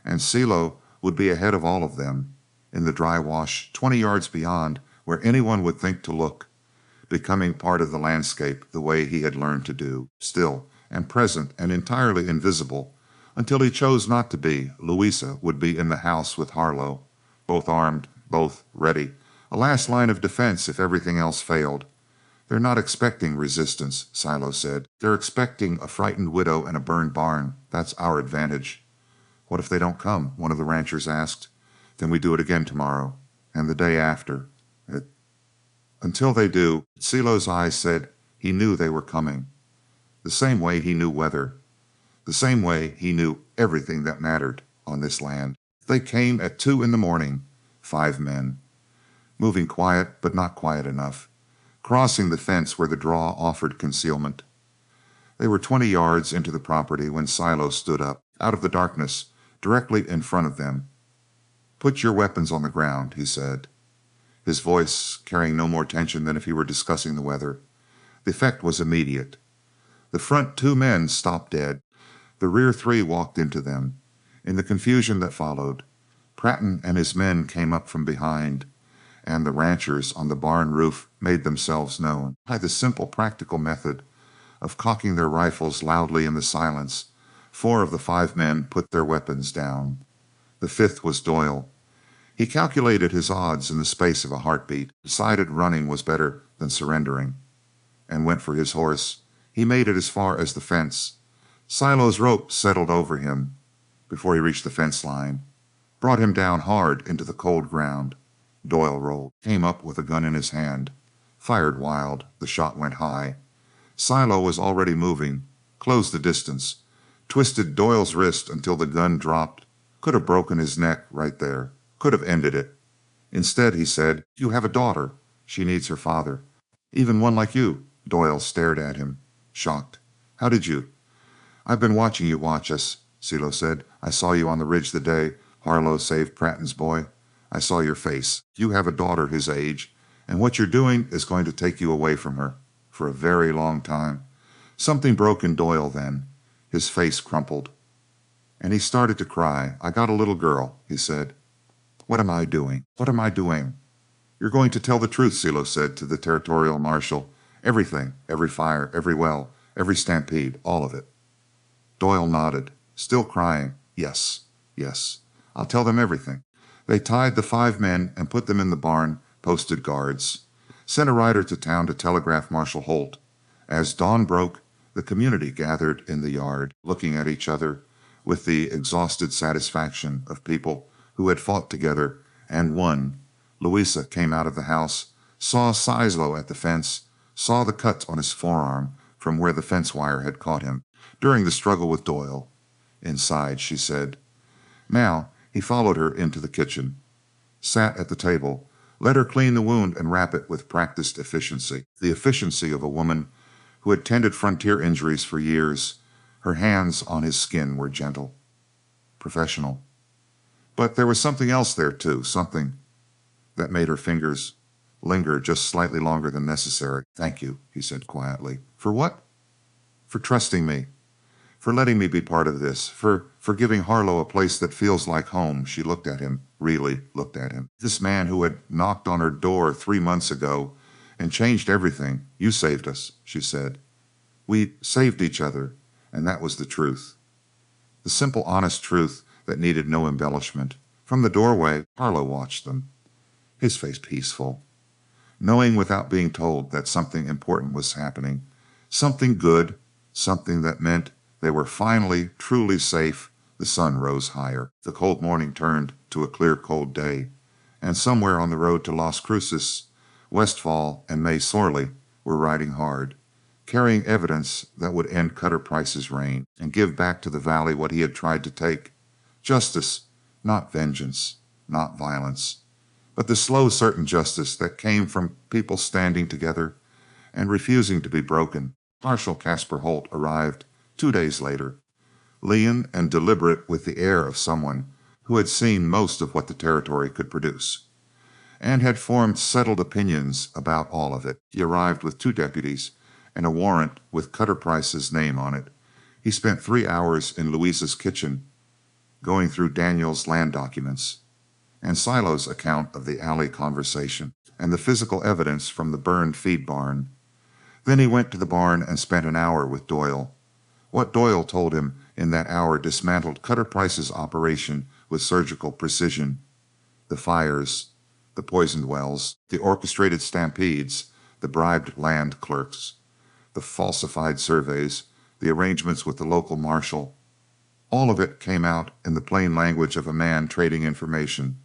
and Silo would be ahead of all of them, in the dry wash 20 yards beyond, where anyone would think to look, becoming part of the landscape the way he had learned to do, still and present and entirely invisible, until he chose not to be. Louisa would be in the house with Harlo, both armed, both ready. A last line of defense if everything else failed. They're not expecting resistance, Silo said. They're expecting a frightened widow and a burned barn. That's our advantage. What if they don't come? One of the ranchers asked. Then we do it again tomorrow, and the day after. Until they do, Silo's eyes said he knew they were coming. The same way he knew weather. The same way he knew everything that mattered on this land. They came at 2 in the morning, 5 men, moving quiet but not quiet enough, crossing the fence where the draw offered concealment. They were 20 yards into the property when Silo stood up, out of the darkness, directly in front of them. "Put your weapons on the ground," he said, his voice carrying no more tension than if he were discussing the weather. The effect was immediate. The front 2 men stopped dead. The rear 3 walked into them. In the confusion that followed, Pratton and his men came up from behind, and the ranchers on the barn roof made themselves known. By the simple, practical method of cocking their rifles loudly in the silence, 4 of the 5 men put their weapons down. The 5th was Doyle. He calculated his odds in the space of a heartbeat, decided running was better than surrendering, and went for his horse. He made it as far as the fence. Silo's rope settled over him before he reached the fence line, brought him down hard into the cold ground. Doyle rolled, came up with a gun in his hand, fired wild. The shot went high. Silo was already moving, closed the distance, twisted Doyle's wrist until the gun dropped. Could have broken his neck right there, could have ended it. Instead, he said, "You have a daughter. She needs her father. Even one like you." Doyle stared at him, shocked. "How did you?" "I've been watching you watch us," Silo said. "I saw you on the ridge the day Harlo saved Pratton's boy. I saw your face. You have a daughter his age, and what you're doing is going to take you away from her for a very long time." Something broke in Doyle then. His face crumpled, and he started to cry. "I got a little girl," he said. "What am I doing? What am I doing?" "You're going to tell the truth," Silo said to the territorial marshal. "Everything, every fire, every well, every stampede, all of it." Doyle nodded, still crying. "Yes, yes, I'll tell them everything." They tied the 5 men and put them in the barn, posted guards, sent a rider to town to telegraph Marshal Holt. As dawn broke, the community gathered in the yard, looking at each other with the exhausted satisfaction of people who had fought together and won. Louisa came out of the house, saw Silo at the fence, saw the cut on his forearm from where the fence wire had caught him during the struggle with Doyle. "Inside," she said. Now he followed her into the kitchen, sat at the table, let her clean the wound and wrap it with practiced efficiency, the efficiency of a woman who had tended frontier injuries for years. Her hands on his skin were gentle, professional. But there was something else there, too, something that made her fingers linger just slightly longer than necessary. "Thank you," he said quietly. "For what?" "For trusting me. For letting me be part of this. For giving Harlo a place that feels like home." She looked at him, really looked at him. "This man who had knocked on her door 3 months ago and changed everything. You saved us," she said. "We saved each other, and that was the truth. The simple, honest truth that needed no embellishment." From the doorway, Harlo watched them, his face peaceful, knowing without being told that something important was happening, something good, something that meant they were finally truly safe. The sun rose higher. The cold morning turned to a clear, cold day, and somewhere on the road to Las Cruces, Westfall and May Sorley were riding hard, carrying evidence that would end Cutter Price's reign and give back to the valley what he had tried to take. Justice, not vengeance, not violence, but the slow, certain justice that came from people standing together and refusing to be broken. Marshal Caspar Holt arrived 2 days later, lean and deliberate with the air of someone who had seen most of what the territory could produce, and had formed settled opinions about all of it. He arrived with 2 deputies and a warrant with Cutter Price's name on it. He spent 3 hours in Louisa's kitchen, going through Daniel's land documents, and Silo's account of the alley conversation, and the physical evidence from the burned feed barn. Then he went to the barn and spent an hour with Doyle. What Doyle told him in that hour dismantled Cutter Price's operation with surgical precision. The fires, the poisoned wells, the orchestrated stampedes, the bribed land clerks, the falsified surveys, the arrangements with the local marshal, all of it came out in the plain language of a man trading information,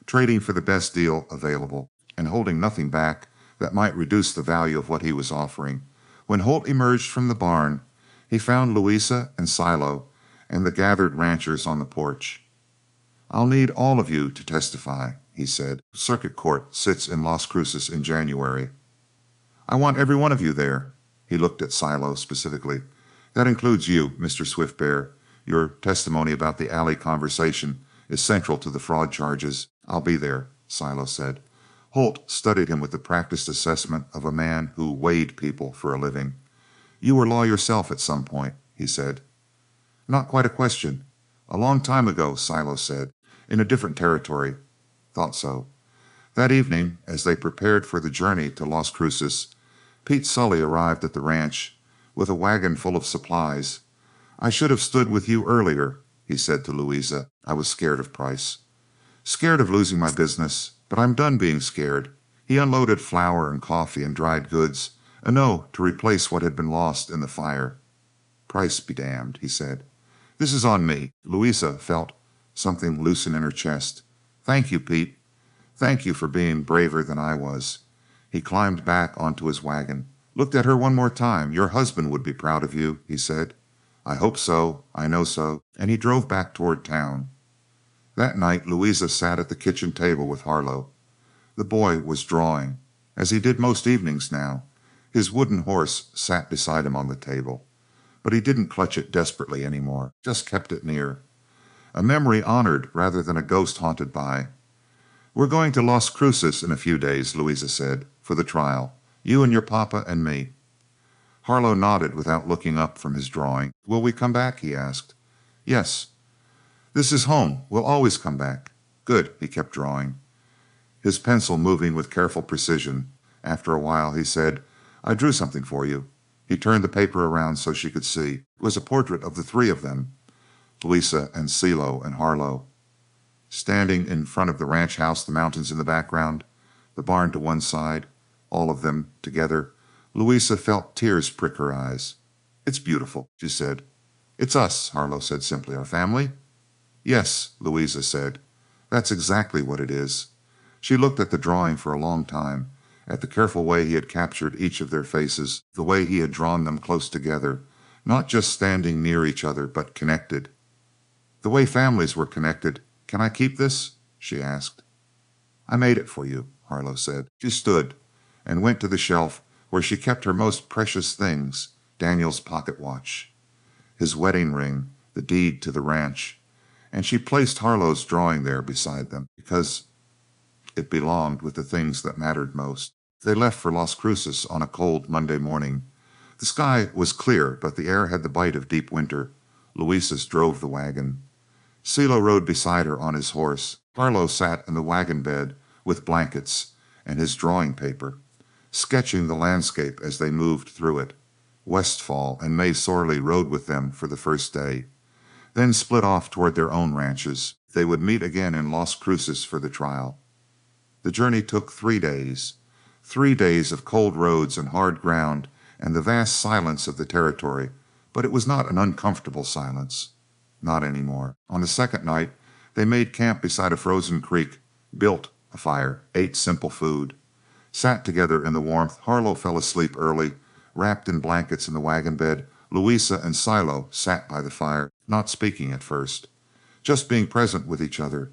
trading for the best deal available, and holding nothing back that might reduce the value of what he was offering. When Holt emerged from the barn, he found Louisa and Silo and the gathered ranchers on the porch. "I'll need all of you to testify," he said. "Circuit Court sits in Las Cruces in January. I want every one of you there." He looked at Silo specifically. "That includes you, Mr. Swiftbear. Your testimony about the alley conversation is central to the fraud charges." "I'll be there," Silo said. Holt studied him with the practiced assessment of a man who weighed people for a living. "You were law yourself at some point," he said. "Not quite a question. A long time ago," Silo said. "In a different territory." "Thought so." That evening, as they prepared for the journey to Las Cruces, Pete Sully arrived at the ranch with a wagon full of supplies. "I should have stood with you earlier," he said to Louisa. "I was scared of Price. Scared of losing my business, but I'm done being scared." He unloaded flour and coffee and dried goods, enough to replace what had been lost in the fire. "Price be damned," he said. "This is on me." Louisa felt something loosen in her chest. "Thank you, Pete. Thank you for being braver than I was." He climbed back onto his wagon, looked at her one more time. "Your husband would be proud of you," he said. "I hope so. I know so." And he drove back toward town. That night Louisa sat at the kitchen table with Harlo. The boy was drawing, as he did most evenings now. His wooden horse sat beside him on the table, but he didn't clutch it desperately anymore, just kept it near. A memory honored rather than a ghost haunted by. "We're going to Las Cruces in a few days," Louisa said, "for the trial. You and your papa and me." Harlo nodded without looking up from his drawing. "Will we come back?" he asked. "Yes. This is home. We'll always come back." "Good." He kept drawing, his pencil moving with careful precision. After a while he said, "I drew something for you." He turned the paper around so she could see. It was a portrait of the three of them, Louisa and Silo and Harlo, standing in front of the ranch house, the mountains in the background, the barn to one side, all of them together. Louisa felt tears prick her eyes. "It's beautiful," she said. "It's us," Harlo said simply. "Our family?" "Yes," Louisa said. "That's exactly what it is." She looked at the drawing for a long time, at the careful way he had captured each of their faces, the way he had drawn them close together, not just standing near each other, but connected. The way families were connected. "Can I keep this?" she asked. "I made it for you," Harlo said. She stood and went to the shelf where she kept her most precious things, Daniel's pocket watch, his wedding ring, the deed to the ranch, and she placed Harlo's drawing there beside them because it belonged with the things that mattered most. They left for Las Cruces on a cold Monday morning. The sky was clear, but the air had the bite of deep winter. Louisa drove the wagon. Silo rode beside her on his horse. Harlo sat in the wagon bed with blankets and his drawing paper, sketching the landscape as they moved through it. Westfall and May Sorley rode with them for the first day, then split off toward their own ranches. They would meet again in Las Cruces for the trial. The journey took 3 days. 3 days of cold roads and hard ground and the vast silence of the territory, but it was not an uncomfortable silence. Not anymore. On the second night, they made camp beside a frozen creek, built a fire, ate simple food, sat together in the warmth. Harlo fell asleep early, wrapped in blankets in the wagon bed. Louisa and Silo sat by the fire, not speaking at first, just being present with each other.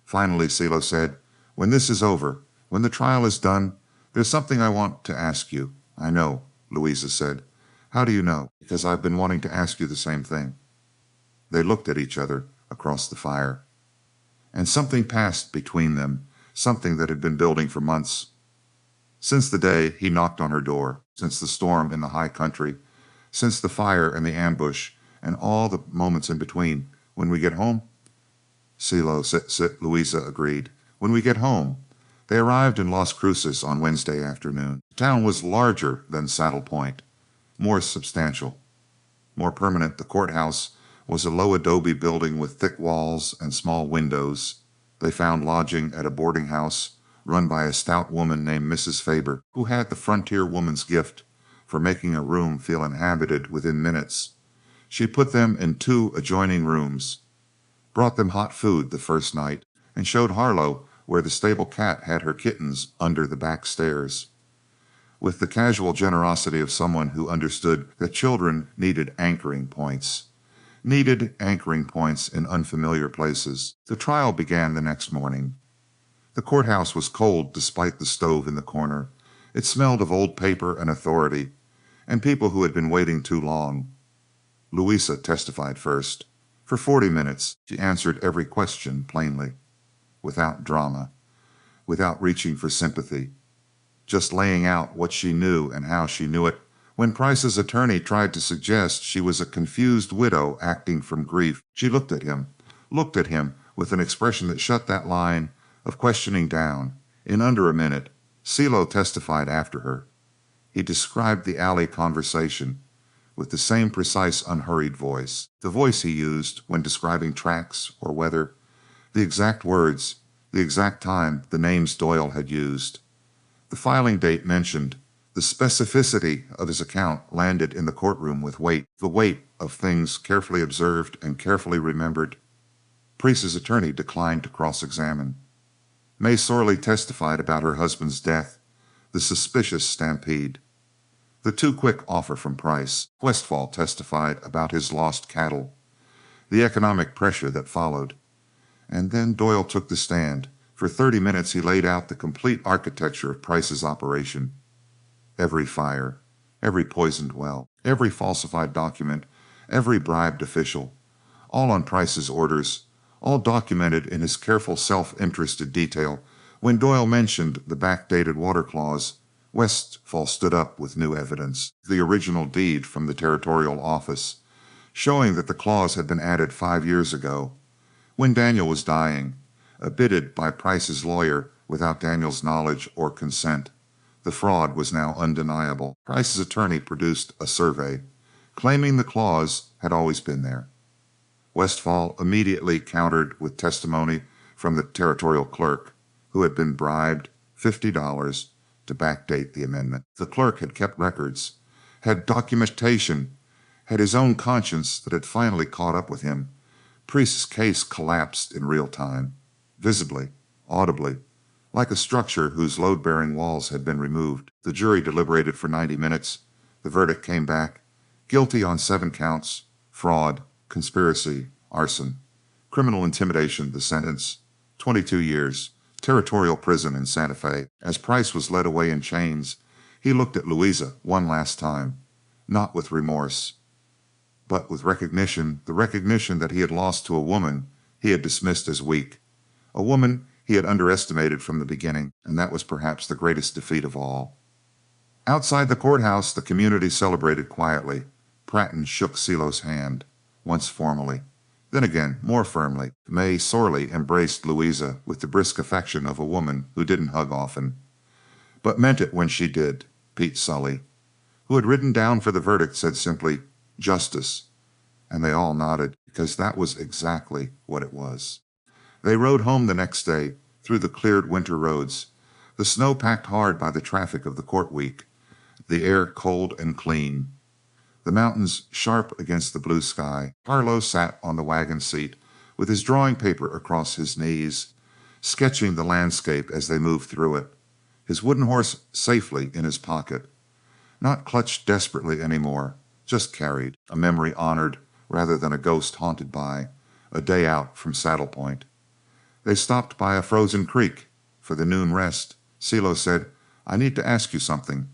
Finally, Silo said, "When this is over, when the trial is done, there's something I want to ask you." "I know," Louisa said. "How do you know?" "Because I've been wanting to ask you the same thing." They looked at each other across the fire, and something passed between them, something that had been building for months. Since the day he knocked on her door, since the storm in the high country, since the fire and the ambush, and all the moments in between. "When we get home?" Silo, Louisa agreed. "When we get home." They arrived in Las Cruces on Wednesday afternoon. The town was larger than Saddle Point, more substantial, more permanent. The courthouse was a low adobe building with thick walls and small windows. They found lodging at a boarding house run by a stout woman named Mrs. Faber, who had the frontier woman's gift for making a room feel inhabited within minutes. She put them in two adjoining rooms, brought them hot food the first night, and showed Harlo where the stable cat had her kittens under the back stairs. With the casual generosity of someone who understood that children needed anchoring points in unfamiliar places, the trial began the next morning. The courthouse was cold despite the stove in the corner. It smelled of old paper and authority, and people who had been waiting too long. Louisa testified first. For 40 minutes she answered every question plainly, without drama, without reaching for sympathy, just laying out what she knew and how she knew it. When Price's attorney tried to suggest she was a confused widow acting from grief, she looked at him with an expression that shut that line of questioning down. In under a minute, Silo testified after her. He described the alley conversation with the same precise, unhurried voice, the voice he used when describing tracks or weather, the exact words, the exact time, the names Doyle had used. The filing date mentioned. The specificity of his account landed in the courtroom with weight, the weight of things carefully observed and carefully remembered. Priest's attorney declined to cross-examine. May Sorley testified about her husband's death, the suspicious stampede, the too quick offer from Price. Westfall testified about his lost cattle, the economic pressure that followed. And then Doyle took the stand. For 30 minutes he laid out the complete architecture of Price's operation. Every fire, every poisoned well, every falsified document, every bribed official, all on Price's orders, all documented in his careful self-interested detail. When Doyle mentioned the backdated water clause, Westfall stood up with new evidence, the original deed from the territorial office, showing that the clause had been added 5 years ago, when Daniel was dying, abetted by Price's lawyer without Daniel's knowledge or consent. The fraud was now undeniable. Price's attorney produced a survey, claiming the clause had always been there. Westfall immediately countered with testimony from the territorial clerk, who had been bribed $50 to backdate the amendment. The clerk had kept records, had documentation, had his own conscience that had finally caught up with him. Priest's case collapsed in real time, visibly, audibly, like a structure whose load-bearing walls had been removed. The jury deliberated for 90 minutes. The verdict came back, guilty on 7 counts, fraud, conspiracy, arson, criminal intimidation. The sentence, 22 years, territorial prison in Santa Fe. As Price was led away in chains, he looked at Louisa one last time, not with remorse, but with recognition, the recognition that he had lost to a woman he had dismissed as weak, a woman he had underestimated from the beginning, and that was perhaps the greatest defeat of all. Outside the courthouse, the community celebrated quietly. Pratton shook Silo's hand, once formally, then again more firmly. May Sorley embraced Louisa with the brisk affection of a woman who didn't hug often, but meant it when she did. Pete Sully, who had ridden down for the verdict, said simply, "Justice," and they all nodded, because that was exactly what it was. They rode home the next day through the cleared winter roads, the snow packed hard by the traffic of the court week, the air cold and clean, the mountains sharp against the blue sky. Harlo sat on the wagon seat with his drawing paper across his knees, sketching the landscape as they moved through it, his wooden horse safely in his pocket, not clutched desperately anymore, just carried, a memory honored rather than a ghost haunted by, a day out from Saddle Point. They stopped by a frozen creek for the noon rest. Silo said, "I need to ask you something."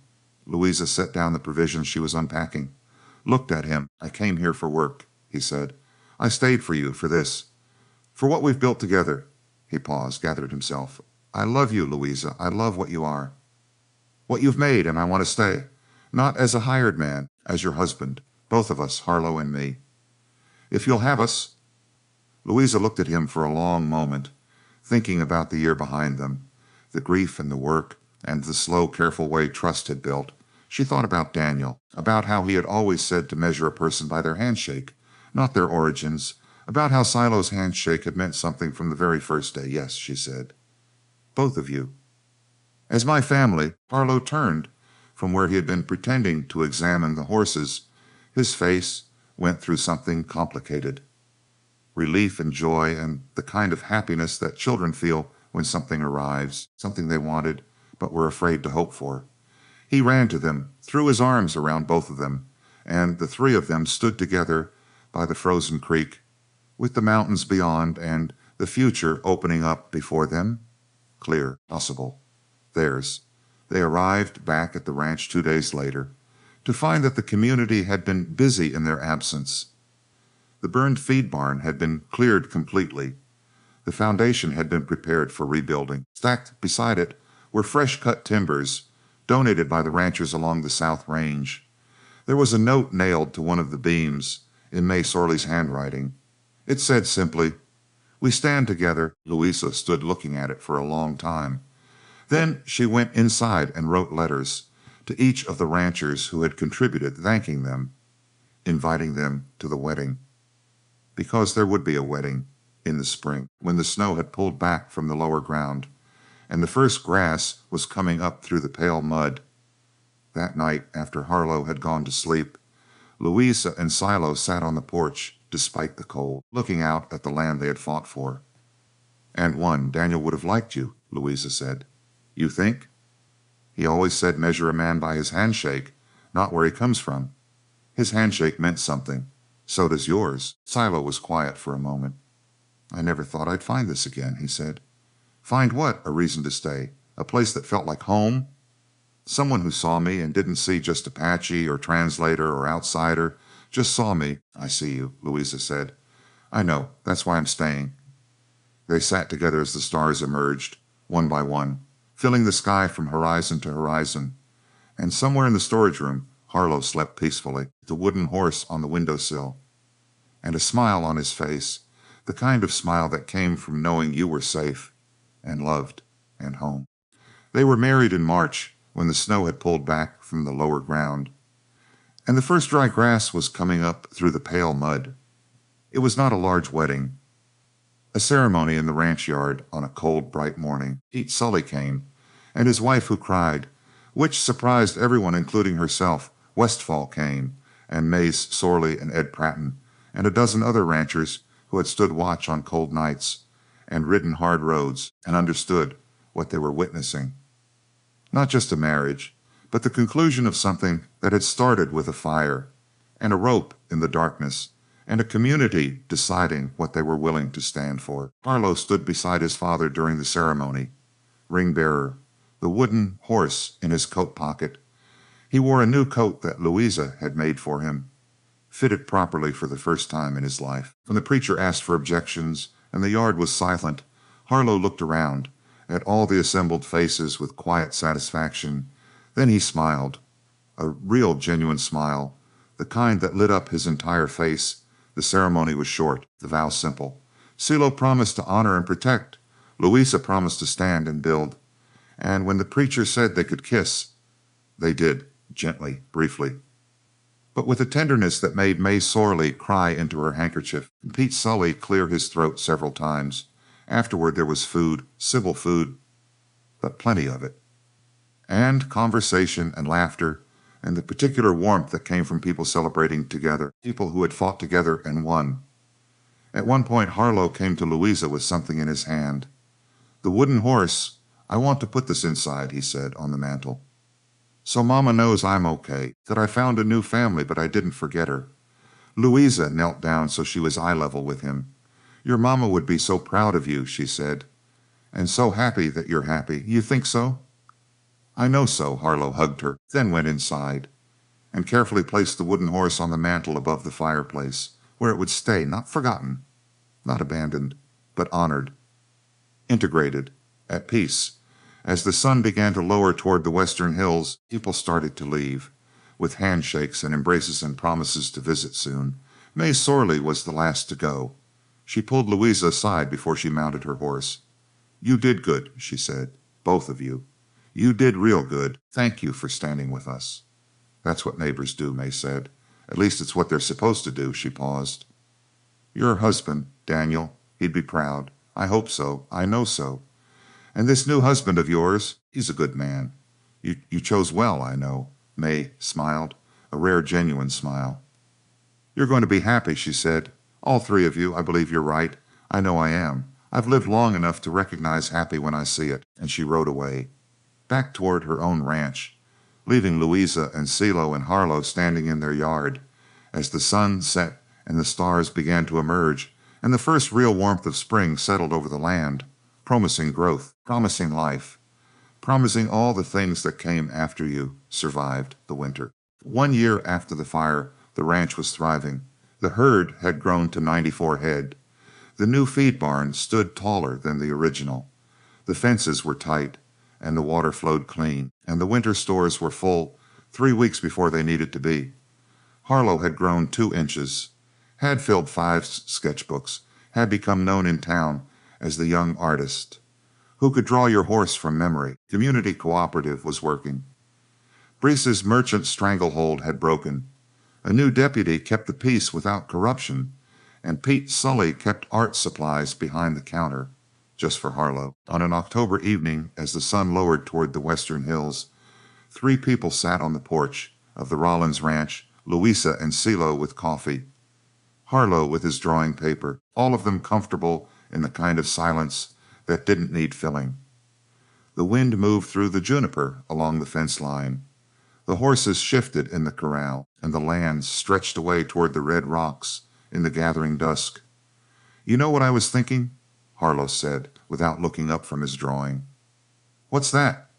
Louisa set down the provisions she was unpacking, looked at him. "I came here for work," he said. "I stayed for you, for this, for what we've built together." He paused, gathered himself. "I love you, Louisa. I love what you are, what you've made, and I want to stay. Not as a hired man, as your husband, both of us, Harlo and me. If you'll have us." Louisa looked at him for a long moment, thinking about the year behind them, the grief and the work, and the slow, careful way trust had built. She thought about Daniel, about how he had always said to measure a person by their handshake, not their origins, About how Silo's handshake had meant something from the very first day. Yes, she said. Both of you. As my family, Harlo turned from where he had been pretending to examine the horses. His face went through something complicated. Relief and joy and the kind of happiness that children feel when something arrives, something they wanted but were afraid to hope for. He ran to them, threw his arms around both of them, and the three of them stood together by the frozen creek, with the mountains beyond and the future opening up before them. Clear, possible, theirs. They arrived back at the ranch 2 days later to find that the community had been busy in their absence. The burned feed barn had been cleared completely. The foundation had been prepared for rebuilding. Stacked beside it were fresh-cut timbers donated by the ranchers along the South Range. There was a note nailed to one of the beams in May Sorley's handwriting. It said simply, "We stand together." Louisa stood looking at it for a long time. Then she went inside and wrote letters to each of the ranchers who had contributed, thanking them, inviting them to the wedding. Because there would be a wedding in the spring, when the snow had pulled back from the lower ground, and the first grass was coming up through the pale mud. That night, after Harlo had gone to sleep, Louisa and Silo sat on the porch, despite the cold, looking out at the land they had fought for. "And won. Daniel would have liked you," Louisa said. "You think?" "He always said measure a man by his handshake, not where he comes from. His handshake meant something. So does yours." Silo was quiet for a moment. "I never thought I'd find this again," he said. "Find what? A reason to stay? A place that felt like home? Someone who saw me and didn't see just Apache or translator or outsider, just saw me." "I see you," Louisa said. "I know. That's why I'm staying." They sat together as the stars emerged, one by one, filling the sky from horizon to horizon. And somewhere in the storage room, Harlo slept peacefully, the wooden horse on the windowsill, and a smile on his face, the kind of smile that came from knowing you were safe and loved and home. They were married in March, when the snow had pulled back from the lower ground, and the first dry grass was coming up through the pale mud. It was not a large wedding. A ceremony in the ranch yard on a cold, bright morning. Pete Sully came, and his wife who cried, which surprised everyone including herself. Westfall came, and Mays Sorley and Ed Pratton, and a dozen other ranchers who had stood watch on cold nights and ridden hard roads and understood what they were witnessing. Not just a marriage, but the conclusion of something that had started with a fire and a rope in the darkness and a community deciding what they were willing to stand for. Harlo stood beside his father during the ceremony, ring-bearer, the wooden horse in his coat pocket. He wore a new coat that Louisa had made for him, fitted properly for the first time in his life. When the preacher asked for objections and the yard was silent, Harlo looked around at all the assembled faces with quiet satisfaction. Then he smiled, a real genuine smile, the kind that lit up his entire face. The ceremony was short, the vow simple. Silo promised to honor and protect. Louisa promised to stand and build. And when the preacher said they could kiss, they did, gently, briefly, but with a tenderness that made May Sorley cry into her handkerchief, and Pete Sully clear his throat several times. Afterward there was food, civil food, but plenty of it, and conversation and laughter, and the particular warmth that came from people celebrating together, people who had fought together and won. At one point Harlo came to Louisa with something in his hand. "The wooden horse. I want to put this inside," he said, on the mantel. "So Mama knows I'm okay, that I found a new family, but I didn't forget her." Louisa knelt down so she was eye level with him. "Your Mama would be so proud of you," she said, "and so happy that you're happy. You think so?" "I know so." Harlo hugged her, then went inside and carefully placed the wooden horse on the mantel above the fireplace, where it would stay, not forgotten, not abandoned, but honored, integrated, at peace. As the sun began to lower toward the western hills, people started to leave, with handshakes and embraces and promises to visit soon. May Sorley was the last to go. She pulled Louisa aside before she mounted her horse. "You did good," she said, "both of you. You did real good. Thank you for standing with us." "That's what neighbors do," May said. "At least it's what they're supposed to do." She paused. Your husband, Daniel. He'd be proud. I hope so. I know so. And this new husband of yours, he's a good man. You chose well, I know." May smiled, a rare, genuine smile. "You're going to be happy," she said. "All three of you. I believe you're right. I know I am. I've lived long enough to recognize happy when I see it." And she rode away, back toward her own ranch, leaving Louisa and CeeLo and Harlo standing in their yard as the sun set and the stars began to emerge and the first real warmth of spring settled over the land, promising growth, promising life, promising all the things that came after you survived the winter. 1 year after the fire, the ranch was thriving. The herd had grown to 94 head. The new feed barn stood taller than the original. The fences were tight, and the water flowed clean, and the winter stores were full 3 weeks before they needed to be. Harlo had grown 2 inches, had filled 5 sketchbooks, had become known in town as the young artist who could draw your horse from memory. Community cooperative was working. Breese's merchant stranglehold had broken. A new deputy kept the peace without corruption, and Pete Sully kept art supplies behind the counter, just for Harlo. On an October evening, as the sun lowered toward the western hills, 3 people sat on the porch of the Rollins ranch, Louisa and CeeLo with coffee, Harlo with his drawing paper, all of them comfortable in the kind of silence that didn't need filling. The wind moved through the juniper along the fence line. The horses shifted in the corral, and the land stretched away toward the red rocks in the gathering dusk. "You know what I was thinking?" Harlo said, without looking up from his drawing. "What's that?"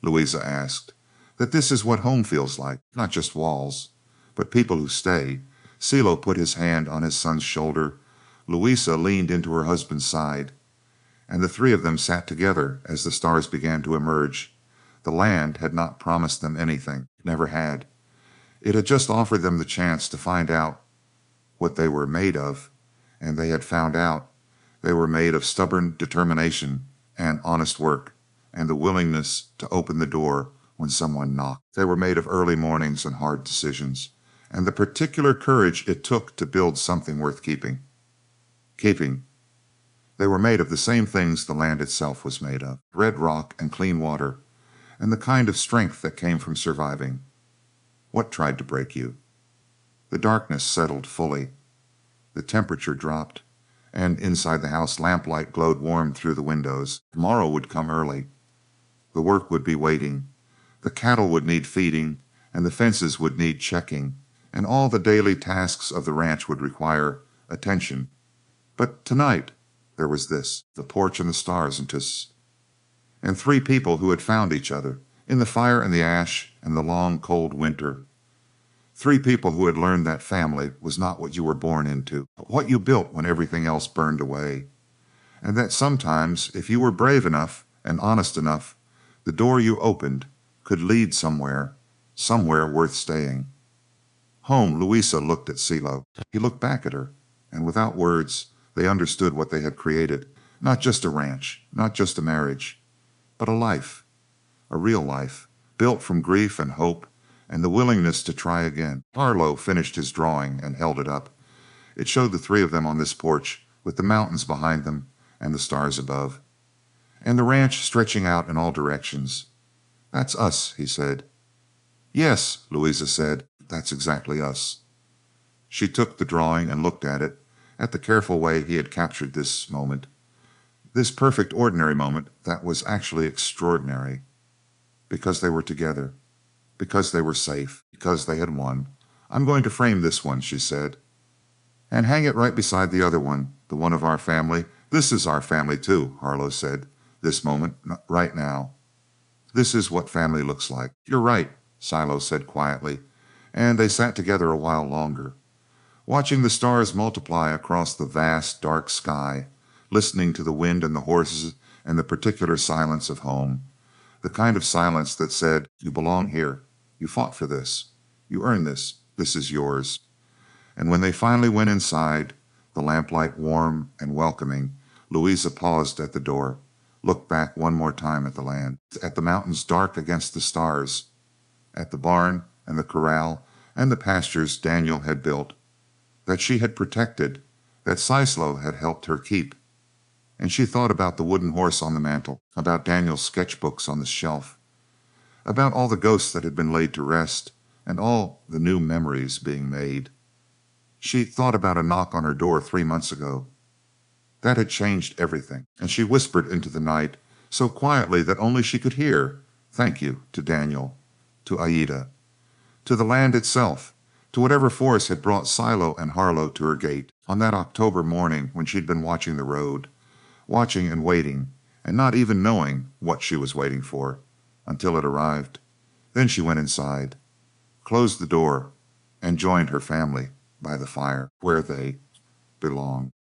Louisa asked. "That this is what home feels like, not just walls, but people who stay." CeeLo put his hand on his son's shoulder. Louisa leaned into her husband's side, and the 3 of them sat together as the stars began to emerge. The land had not promised them anything, never had. It had just offered them the chance to find out what they were made of, and they had found out. They were made of stubborn determination and honest work and the willingness to open the door when someone knocked. They were made of early mornings and hard decisions, and the particular courage it took to build something worth keeping. They were made of the same things the land itself was made of: red rock and clean water, and the kind of strength that came from surviving. What tried to break you? The darkness settled fully. The temperature dropped, and inside the house lamplight glowed warm through the windows. Tomorrow would come early. The work would be waiting. The cattle would need feeding, and the fences would need checking, and all the daily tasks of the ranch would require attention. But tonight there was this, the porch and the stars, and 3 people who had found each other in the fire and the ash and the long, cold winter. 3 people who had learned that family was not what you were born into, but what you built when everything else burned away. And that sometimes, if you were brave enough and honest enough, the door you opened could lead somewhere worth staying. Home. Louisa looked at CeeLo. He looked back at her, and without words, they understood what they had created. Not just a ranch, not just a marriage, but a life, a real life, built from grief and hope and the willingness to try again. Harlo finished his drawing and held it up. It showed the 3 of them on this porch, with the mountains behind them and the stars above, and the ranch stretching out in all directions. "That's us," he said. "Yes," Louisa said, "that's exactly us." She took the drawing and looked at it, at the careful way he had captured this moment, this perfect ordinary moment that was actually extraordinary, because they were together, because they were safe, because they had won. "I'm going to frame this one," she said, "and hang it right beside the other one, the one of our family. This is our family too," Harlo said. "This moment, right now. This is what family looks like." "You're right," CeeLo said quietly, and they sat together a while longer, watching the stars multiply across the vast, dark sky, listening to the wind and the horses and the particular silence of home, the kind of silence that said, "You belong here. You fought for this. You earned this. This is yours." And when they finally went inside, the lamplight warm and welcoming, Louisa paused at the door, looked back one more time at the land, at the mountains dark against the stars, at the barn and the corral and the pastures Daniel had built, that she had protected, that Sislo had helped her keep, and she thought about the wooden horse on the mantel, about Daniel's sketchbooks on the shelf, about all the ghosts that had been laid to rest, and all the new memories being made. She thought about a knock on her door 3 months ago. That had changed everything, and she whispered into the night so quietly that only she could hear, thank you to Daniel, to Aida, to the land itself, to whatever force had brought Silo and Harlo to her gate on that October morning when she'd been watching the road, watching and waiting, and not even knowing what she was waiting for, until it arrived. Then she went inside, closed the door, and joined her family by the fire, where they belonged.